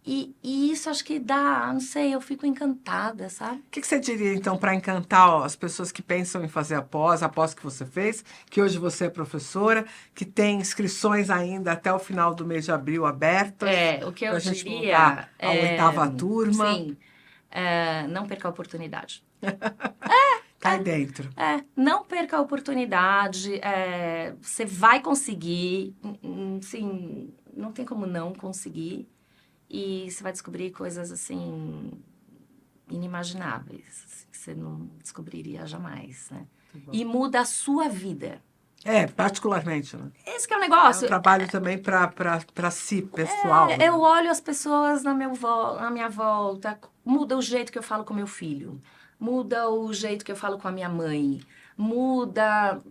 E isso acho que dá, não sei, eu fico encantada, sabe? O que você diria, então, para encantar as pessoas que pensam em fazer a pós que você fez, que hoje você é professora, que tem inscrições ainda até o final do mês de abril abertas, O que eu para a gente diria montar a oitava turma? sim, não perca a oportunidade. Cai dentro. Não perca a oportunidade, você vai conseguir, sim, não tem como não conseguir, e você vai descobrir coisas, assim, inimagináveis, que você não descobriria jamais, né? E muda a sua vida. Particularmente, né? Esse que é o É um negócio. trabalho também para si, pessoal. Né? Eu olho as pessoas na minha volta, muda o jeito que eu falo com meu filho, muda o jeito que eu falo com a minha mãe, muda...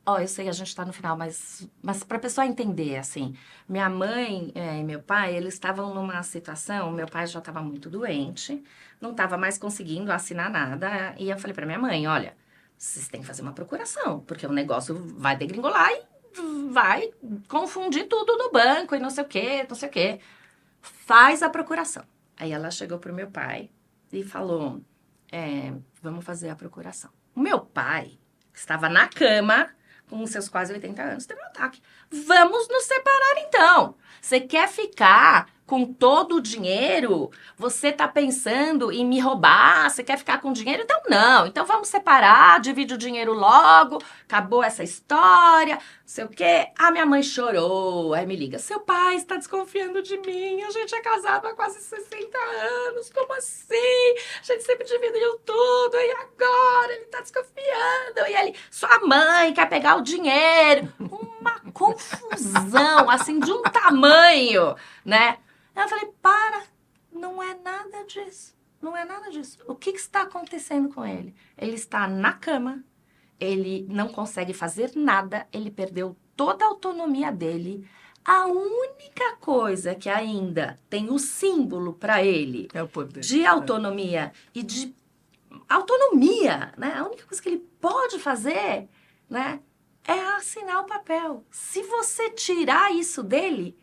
eu sei que a gente está no final, mas para a pessoa entender, assim, minha mãe e meu pai, eles estavam numa situação, meu pai já estava muito doente, não estava mais conseguindo assinar nada, e eu falei para minha mãe, olha, vocês têm que fazer uma procuração, porque o negócio vai degringolar e vai confundir tudo no banco e não sei o quê, não sei o quê. Faz a procuração. Aí ela chegou pro meu pai e falou, vamos fazer a procuração. O meu pai estava na cama com seus quase 80 anos, teve um ataque. Vamos nos separar então. Você quer ficar com todo o dinheiro? Você tá pensando em me roubar? Você quer ficar com dinheiro? Então não. Então vamos separar, divide o dinheiro logo, acabou essa história, não sei o quê. A minha mãe chorou, aí me liga, seu pai está desconfiando de mim, a gente é casado há quase 60 anos, como assim? A gente sempre dividiu tudo, e agora ele tá desconfiando, e ele, sua mãe quer pegar o dinheiro. Uma confusão, assim, de um tamanho, né? Eu falei, não é nada disso, não é nada disso. O que está acontecendo com ele? Ele está na cama, ele não consegue fazer nada, ele perdeu toda a autonomia dele. A única coisa que ainda tem o símbolo para ele É o poder. de autonomia e de autonomia, né? A única coisa que ele pode fazer, né, é assinar o papel. Se você tirar isso dele,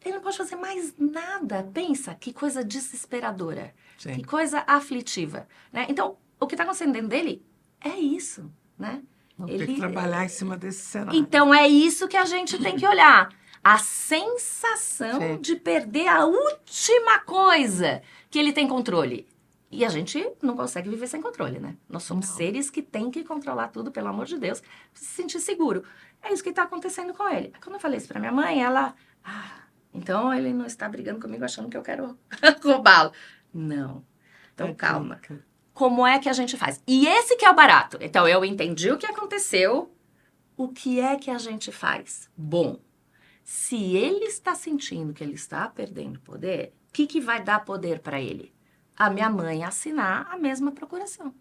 ele não pode fazer mais nada. Pensa, que coisa desesperadora. Sim. Que coisa aflitiva, né? Então, o que está acontecendo dentro dele é isso, né? Vamos ter que trabalhar em cima desse cenário. Então, é isso que a gente tem que olhar. A sensação Sim. de perder a última coisa que ele tem controle. E a gente não consegue viver sem controle, né? Nós somos seres que têm que controlar tudo, pelo amor de Deus, pra se sentir seguro. É isso que está acontecendo com ele. Quando eu falei isso pra minha mãe, ela... então ele não está brigando comigo achando que eu quero roubá-lo. Não. Então, calma. Como é que a gente faz? E esse que é o barato. Então, eu entendi o que aconteceu. O que é que a gente faz? Bom, se ele está sentindo que ele está perdendo poder, o que vai dar poder para ele? A minha mãe assinar a mesma procuração.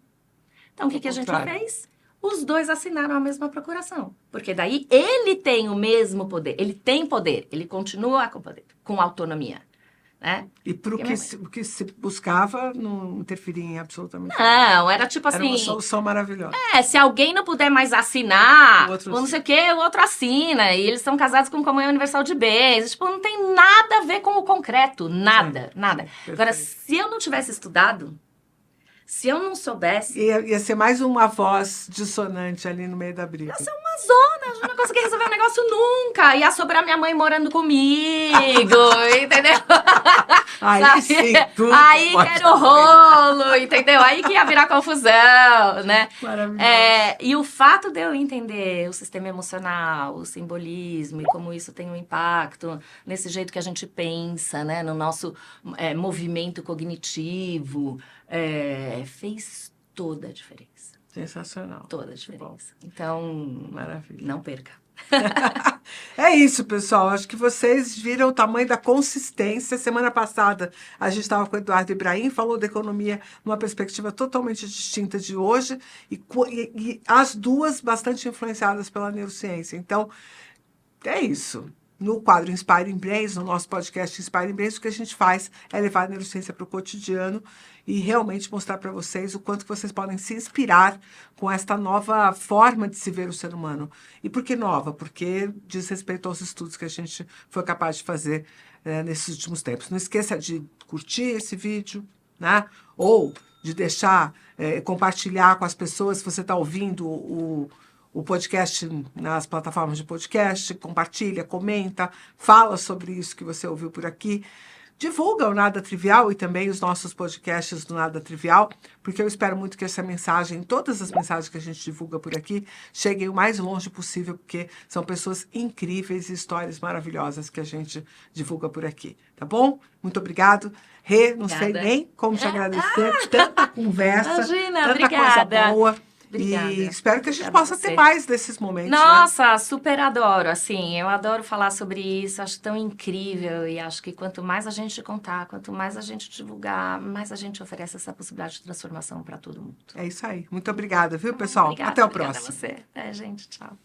Então, o que a gente fez? Os dois assinaram a mesma procuração. Porque daí ele tem o mesmo poder. Ele tem poder. Ele continua com poder, com autonomia. Né? E para o que se buscava, não interferia em absolutamente nada. Não, era tipo assim... Era uma solução maravilhosa. Se alguém não puder mais assinar, ou não sei o quê, o outro assina. E eles são casados com comunhão universal de bens. Tipo, não tem nada a ver com o concreto. Nada, sim, nada. Perfeito. Agora, se eu não tivesse estudado, se eu não soubesse... Ia ser mais uma voz dissonante ali no meio da briga. Ia ser uma zona, eu não conseguia resolver o negócio nunca. Ia sobrar minha mãe morando comigo, entendeu? Aí sim, tudo aí que era o rolo, entendeu? Aí que ia virar confusão, né? Maravilhoso. E o fato de eu entender o sistema emocional, o simbolismo e como isso tem um impacto nesse jeito que a gente pensa, né? No nosso movimento cognitivo, fez toda a diferença. Sensacional. Toda a diferença. Então, maravilha. Não perca. É isso, pessoal. Acho que vocês viram o tamanho da consistência. Semana passada, a gente estava com o Eduardo Ibrahim, falou da economia numa perspectiva totalmente distinta de hoje, e as duas bastante influenciadas pela neurociência. Então, é isso. no quadro Inspiring Brains, no nosso podcast Inspiring Brains, o que a gente faz é levar a neurociência para o cotidiano e realmente mostrar para vocês o quanto que vocês podem se inspirar com esta nova forma de se ver o ser humano. E por que nova? Porque diz respeito aos estudos que a gente foi capaz de fazer nesses últimos tempos. Não esqueça de curtir esse vídeo, né? Ou de deixar, compartilhar com as pessoas, se você está ouvindo o podcast nas plataformas de podcast, compartilha, comenta, fala sobre isso que você ouviu por aqui. Divulga o Nada Trivial e também os nossos podcasts do Nada Trivial, porque eu espero muito que essa mensagem, todas as mensagens que a gente divulga por aqui, cheguem o mais longe possível, porque são pessoas incríveis e histórias maravilhosas que a gente divulga por aqui, tá bom? Muito obrigado. Rê, não sei nem como te agradecer, tanta conversa, Imagina, tanta obrigada. coisa boa. Obrigada. E espero que a gente Obrigada possa a você. ter mais desses momentos, Nossa, super adoro, assim, eu adoro falar sobre isso, acho tão incrível e acho que quanto mais a gente contar, quanto mais a gente divulgar, mais a gente oferece essa possibilidade de transformação para todo mundo. É isso aí. Muito obrigada, viu, pessoal? Obrigada, Até o obrigada próximo. a você. Gente, tchau.